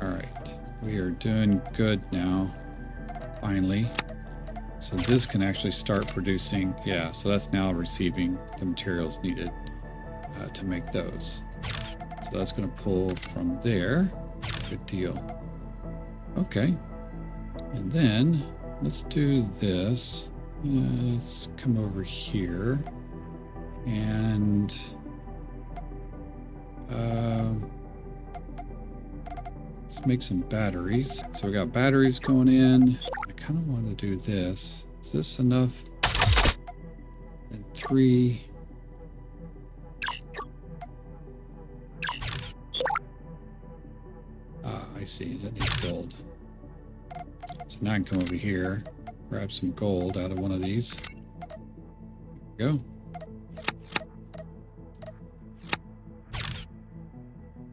All right, we are doing good now, finally. So this can actually start producing, yeah, so that's now receiving the materials needed to make those. So that's going to pull from there. Good deal. Okay. And then let's do this. Let's come over here and let's make some batteries. So we got batteries going in. I kind of want to do this. Is this enough? And 3. Ah, I see. That needs gold. So now I can come over here, grab some gold out of one of these. There we go.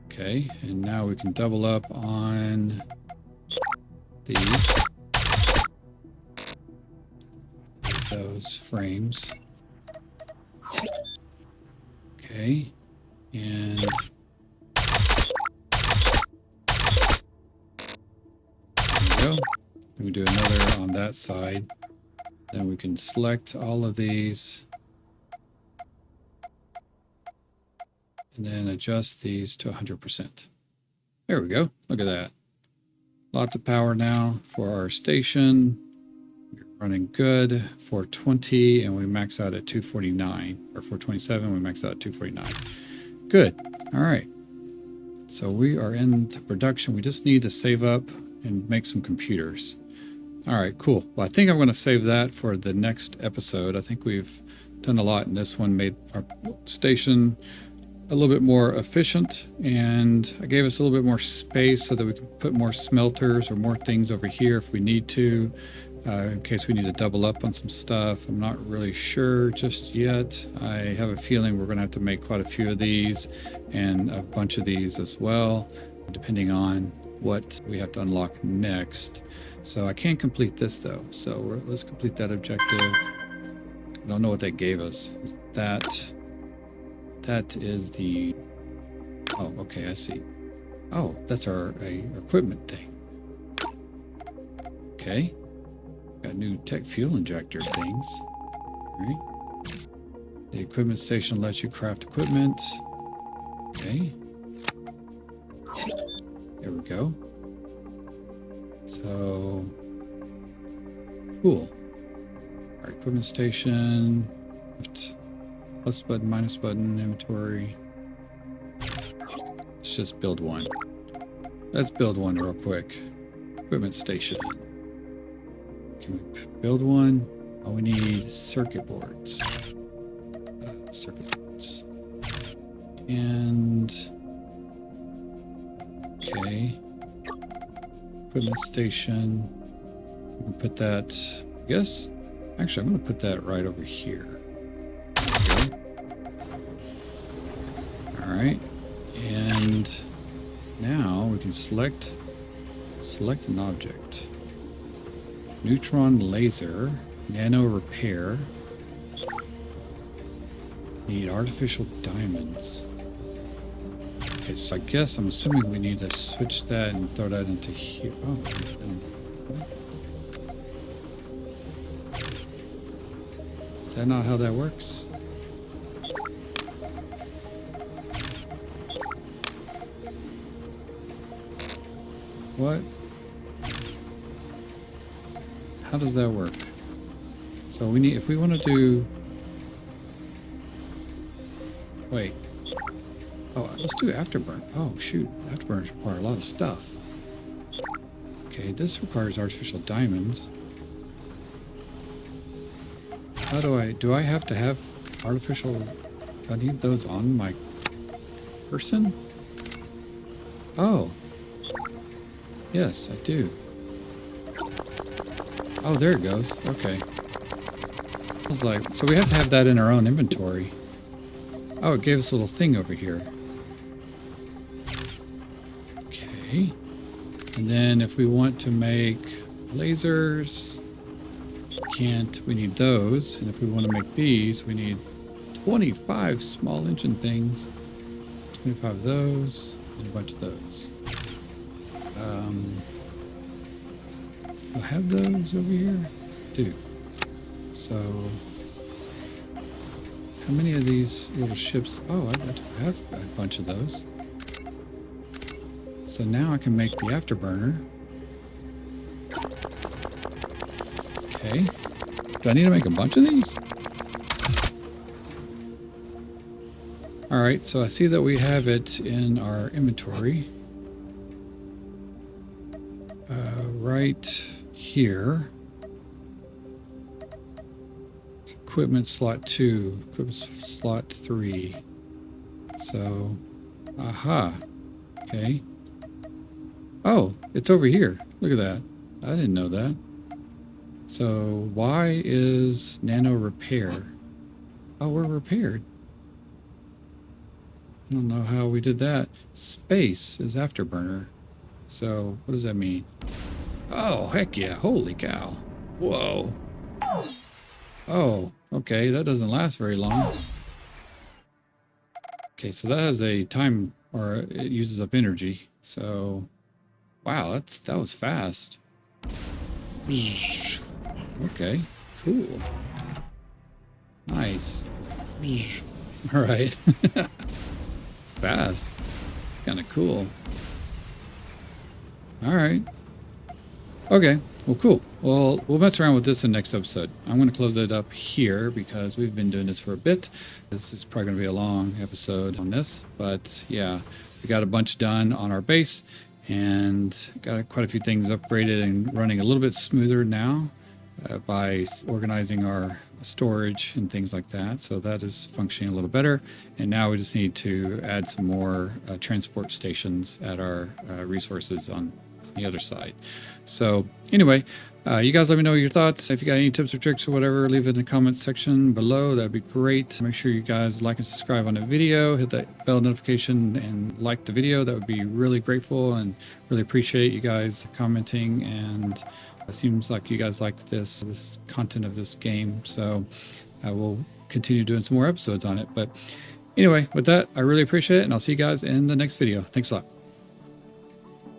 Okay, and now we can double up on these. Those frames. Okay, and there we go. We do another on that side. Then we can select all of these and then adjust these to 100%. There we go. Look at that. Lots of power now for our station. We're running good. 420, and we max out at 249. Or 427, we max out at 249. Good. All right. So we are into production. We just need to save up and make some computers. All right, cool. Well, I think I'm going to save that for the next episode. I think we've done a lot in this one, made our station a little bit more efficient, and I gave us a little bit more space so that we can put more smelters or more things over here if we need to, in case we need to double up on some stuff. I'm not really sure just yet. I have a feeling we're going to have to make quite a few of these and a bunch of these as well, depending on what we have to unlock next. So I can't complete this though, so let's complete that objective. I don't know what that gave us. Is that is the... Oh, okay, I see. Oh, that's our equipment thing. Okay. Got new tech fuel injector things. All right. The equipment station lets you craft equipment. Okay. There we go. So, cool. Our equipment station. Plus button, minus button, inventory. Let's just build one. Let's build one real quick. Equipment station. Can we build one? Oh, we need circuit boards. Circuit boards. And... okay. Equipment station. We can put that... I guess... Actually, I'm going to put that right over here. Alright, and now we can select an object. Neutron laser, nano repair. Need artificial diamonds. Okay, so I guess I'm assuming we need to switch that and throw that into here. Oh, what? Is that not how that works? What? How does that work? So we need, if we want to do... Wait. Oh, let's do afterburn. Oh, shoot. Afterburners require a lot of stuff. Okay, this requires artificial diamonds. How do I have to have artificial... Do I need those on my person? Oh. Yes, I do. Oh, there it goes. Okay. I was like, so we have to have that in our own inventory. Oh, it gave us a little thing over here. Okay. And then if we want to make lasers, we need those. And if we want to make these, we need 25 small engine things. 25 of those, and a bunch of those. Do I have those over here? Do. So, how many of these little ships? Oh, I do have a bunch of those. So now I can make the afterburner. Okay. Do I need to make a bunch of these? Alright, so I see that we have it in our inventory. Right here. Equipment slot 2, equipment slot 3. So, aha. Okay. Oh, it's over here. Look at that. I didn't know that. So, why is nano repair? Oh, we're repaired. I don't know how we did that. Space is afterburner. So, what does that mean? Oh, heck yeah. Holy cow. Whoa. Oh, okay. That doesn't last very long. Okay, so that has a time, or it uses up energy. So, wow, that was fast. Okay, cool. Nice. All right. Let's fast. It's kind of cool. All right. Okay. Well, cool. Well, we'll mess around with this in the next episode. I'm going to close it up here because we've been doing this for a bit. This is probably going to be a long episode on this, but yeah, we got a bunch done on our base and got quite a few things upgraded and running a little bit smoother now by organizing our storage and things like that. So that is functioning a little better. And now we just need to add some more transport stations at our resources on the other side. So anyway, you guys let me know your thoughts. If you got any tips or tricks or whatever, leave it in the comments section below. That'd be great. Make sure you guys like and subscribe on the video, hit that bell notification and like the video. That would be really grateful and really appreciate you guys commenting. And it seems like you guys like this content of this game. So I will continue doing some more episodes on it. But anyway, with that, I really appreciate it. And I'll see you guys in the next video. Thanks a lot.